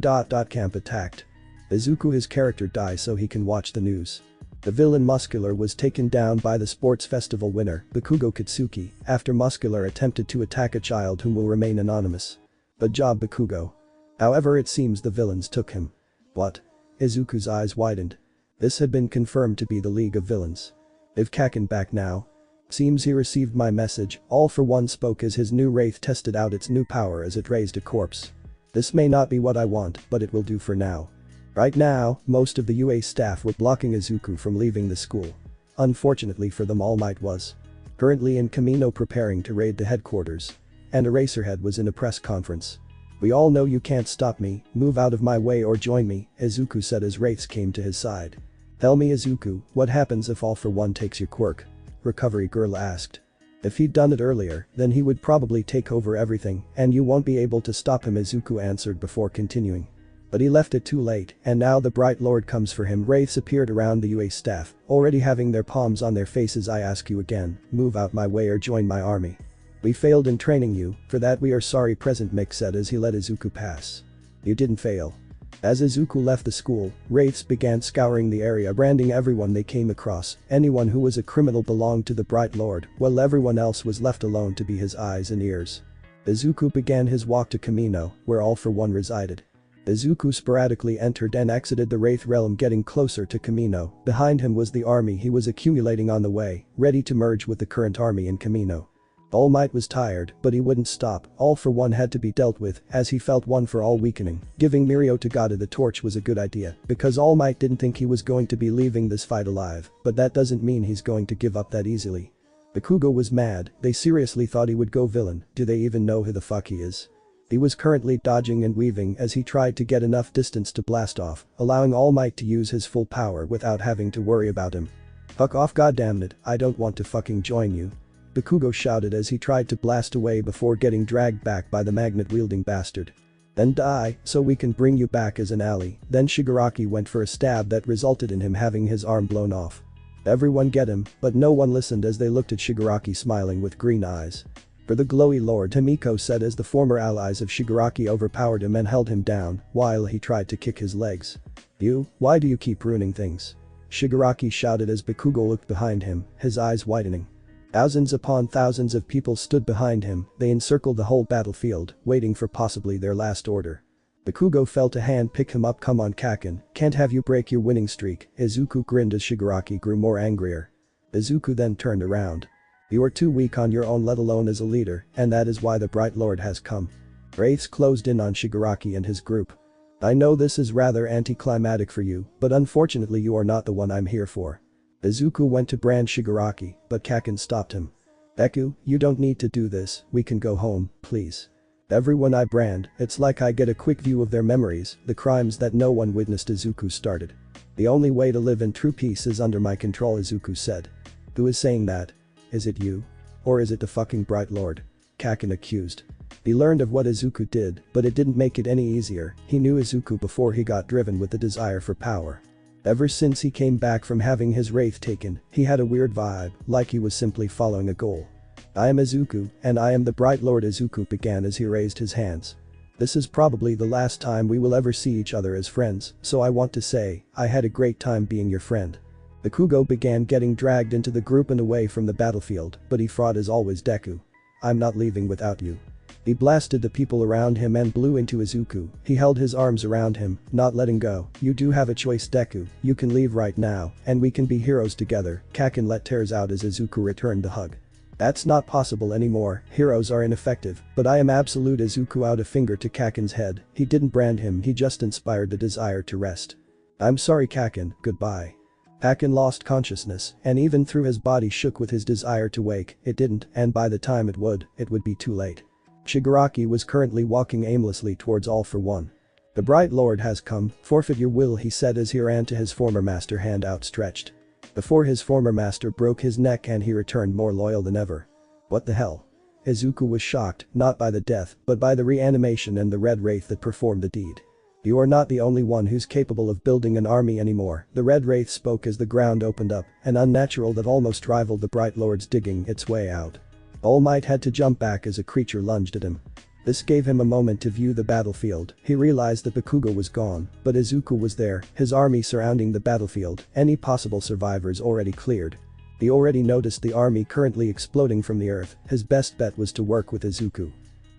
Camp attacked. Izuku, his character dies so he can watch the news. The villain Muscular was taken down by the sports festival winner, Bakugo Katsuki, after Muscular attempted to attack a child whom will remain anonymous. Good job, Bakugo. However, it seems the villains took him. What? Izuku's eyes widened. This had been confirmed to be the League of Villains. Is Kaken back now? Seems he received my message. All for One spoke as his new Wraith tested out its new power as it raised a corpse. This may not be what I want, but it will do for now. Right now, most of the UA staff were blocking Izuku from leaving the school. Unfortunately for them, All Might was currently in Camino preparing to raid the headquarters. And Eraserhead was in a press conference. "We all know you can't stop me, move out of my way or join me," Izuku said as wraiths came to his side. "Tell me Izuku, what happens if All for One takes your quirk?" Recovery Girl asked. "If he'd done it earlier, then he would probably take over everything, and you won't be able to stop him," Izuku answered before continuing. "But he left it too late, and now the Bright Lord comes for him." Wraiths appeared around the UA staff, already having their palms on their faces. "I ask you again, move out my way or join my army. We failed in training you, for that we are sorry," Present Mick said as he let Izuku pass. "You didn't fail." As Izuku left the school, wraiths began scouring the area, branding everyone they came across. Anyone who was a criminal belonged to the Bright Lord, while everyone else was left alone to be his eyes and ears. Izuku began his walk to Camino, where All for One resided. Izuku sporadically entered and exited the Wraith realm, getting closer to Camino. Behind him was the army he was accumulating on the way, ready to merge with the current army in Camino. All Might was tired, but he wouldn't stop. All for One had to be dealt with, as he felt One for All weakening. Giving Mirio Tagada the torch was a good idea, because All Might didn't think he was going to be leaving this fight alive, but that doesn't mean he's going to give up that easily. Bakugo was mad. They seriously thought he would go villain. Do they even know who the fuck he is? He was currently dodging and weaving as he tried to get enough distance to blast off, allowing All Might to use his full power without having to worry about him. "Fuck off, goddammit, I don't want to fucking join you," Bakugo shouted as he tried to blast away before getting dragged back by the magnet-wielding bastard. "Then die, so we can bring you back as an ally." Then Shigaraki went for a stab that resulted in him having his arm blown off. Everyone get him, but no one listened as they looked at Shigaraki smiling with green eyes. "For the glowy lord," Himiko said as the former allies of Shigaraki overpowered him and held him down while he tried to kick his legs. "You, why do you keep ruining things?" Shigaraki shouted as Bakugo looked behind him, his eyes widening. Thousands upon thousands of people stood behind him. They encircled the whole battlefield, waiting for possibly their last order. Bakugo felt a hand pick him up. "Come on Kaken, can't have you break your winning streak." Izuku grinned as Shigaraki grew more angrier. Izuku then turned around. "You are too weak on your own, let alone as a leader, and that is why the Bright Lord has come." Wraiths closed in on Shigaraki and his group. "I know this is rather anticlimactic for you, but unfortunately you are not the one I'm here for." Izuku went to brand Shigaraki, but Kaken stopped him. "Deku, you don't need to do this, we can go home, please. Everyone I brand, it's like I get a quick view of their memories, the crimes that no one witnessed." Izuku started. "The only way to live in true peace is under my control," Izuku said. "Who is saying that? Is it you? Or is it the fucking Bright Lord?" Kaken accused. He learned of what Izuku did, but it didn't make it any easier. He knew Izuku before he got driven with the desire for power. Ever since he came back from having his wraith taken, he had a weird vibe, like he was simply following a goal. "I am Izuku, and I am the Bright Lord," Izuku began as he raised his hands. "This is probably the last time we will ever see each other as friends, so I want to say, I had a great time being your friend." Bakugo began getting dragged into the group and away from the battlefield, but he fought as always. "Deku. I'm not leaving without you." He blasted the people around him and blew into Izuku. He held his arms around him, not letting go. "You do have a choice, Deku, you can leave right now, and we can be heroes together." Kaken let tears out as Izuku returned the hug. "That's not possible anymore, heroes are ineffective, but I am absolute." Izuku out a finger to Kaken's head. He didn't brand him, he just inspired the desire to rest. "I'm sorry Kaken, goodbye." Kaken lost consciousness, and even though his body shook with his desire to wake, it didn't, and by the time it would be too late. Shigaraki was currently walking aimlessly towards All for One. "The Bright Lord has come, forfeit your will," he said as he ran to his former master, hand outstretched. Before his former master broke his neck and he returned more loyal than ever. "What the hell?" Izuku was shocked, not by the death, but by the reanimation and the red wraith that performed the deed. "You are not the only one who's capable of building an army anymore," the red wraith spoke as the ground opened up, an unnatural that almost rivaled the Bright Lord's digging its way out. All Might had to jump back as a creature lunged at him. This gave him a moment to view the battlefield. He realized that Bakugo was gone, but Izuku was there, his army surrounding the battlefield, any possible survivors already cleared. He already noticed the army currently exploding from the earth. His best bet was to work with Izuku.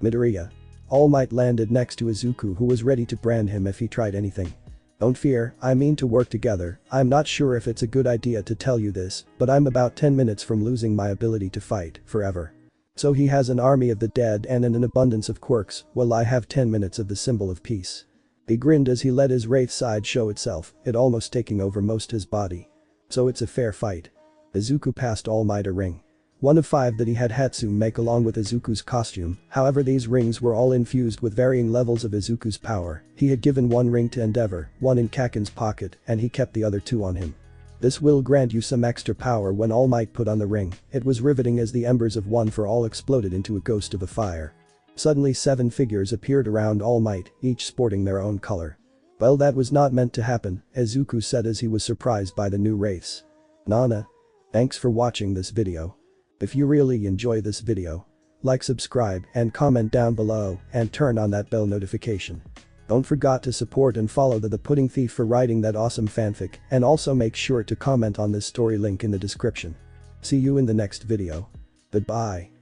Midoriya. All Might landed next to Izuku, who was ready to brand him if he tried anything. "Don't fear, I mean to work together. I'm not sure if it's a good idea to tell you this, but I'm about 10 minutes from losing my ability to fight, forever. So he has an army of the dead and an abundance of quirks, while I have 10 minutes of the symbol of peace." He grinned as he let his wraith side show itself, it almost taking over most his body. "So it's a fair fight." Izuku passed All Might a ring. One of 5 that he had Hatsume make along with Izuku's costume, however these rings were all infused with varying levels of Izuku's power. He had given one ring to Endeavor, one in Kaken's pocket, and he kept the other 2 on him. This will grant you some extra power when All Might put on the ring. It was riveting as the embers of One for All exploded into a ghost of a fire. Suddenly 7 figures appeared around All Might, each sporting their own color. Well, that was not meant to happen, Izuku said as he was surprised by the new wraiths. Nana. Thanks for watching this video. If you really enjoy this video, like, subscribe, and comment down below, and turn on that bell notification. Don't forget to support and follow the Pudding Thief for writing that awesome fanfic, and also make sure to comment on this story link in the description. See you in the next video. Goodbye.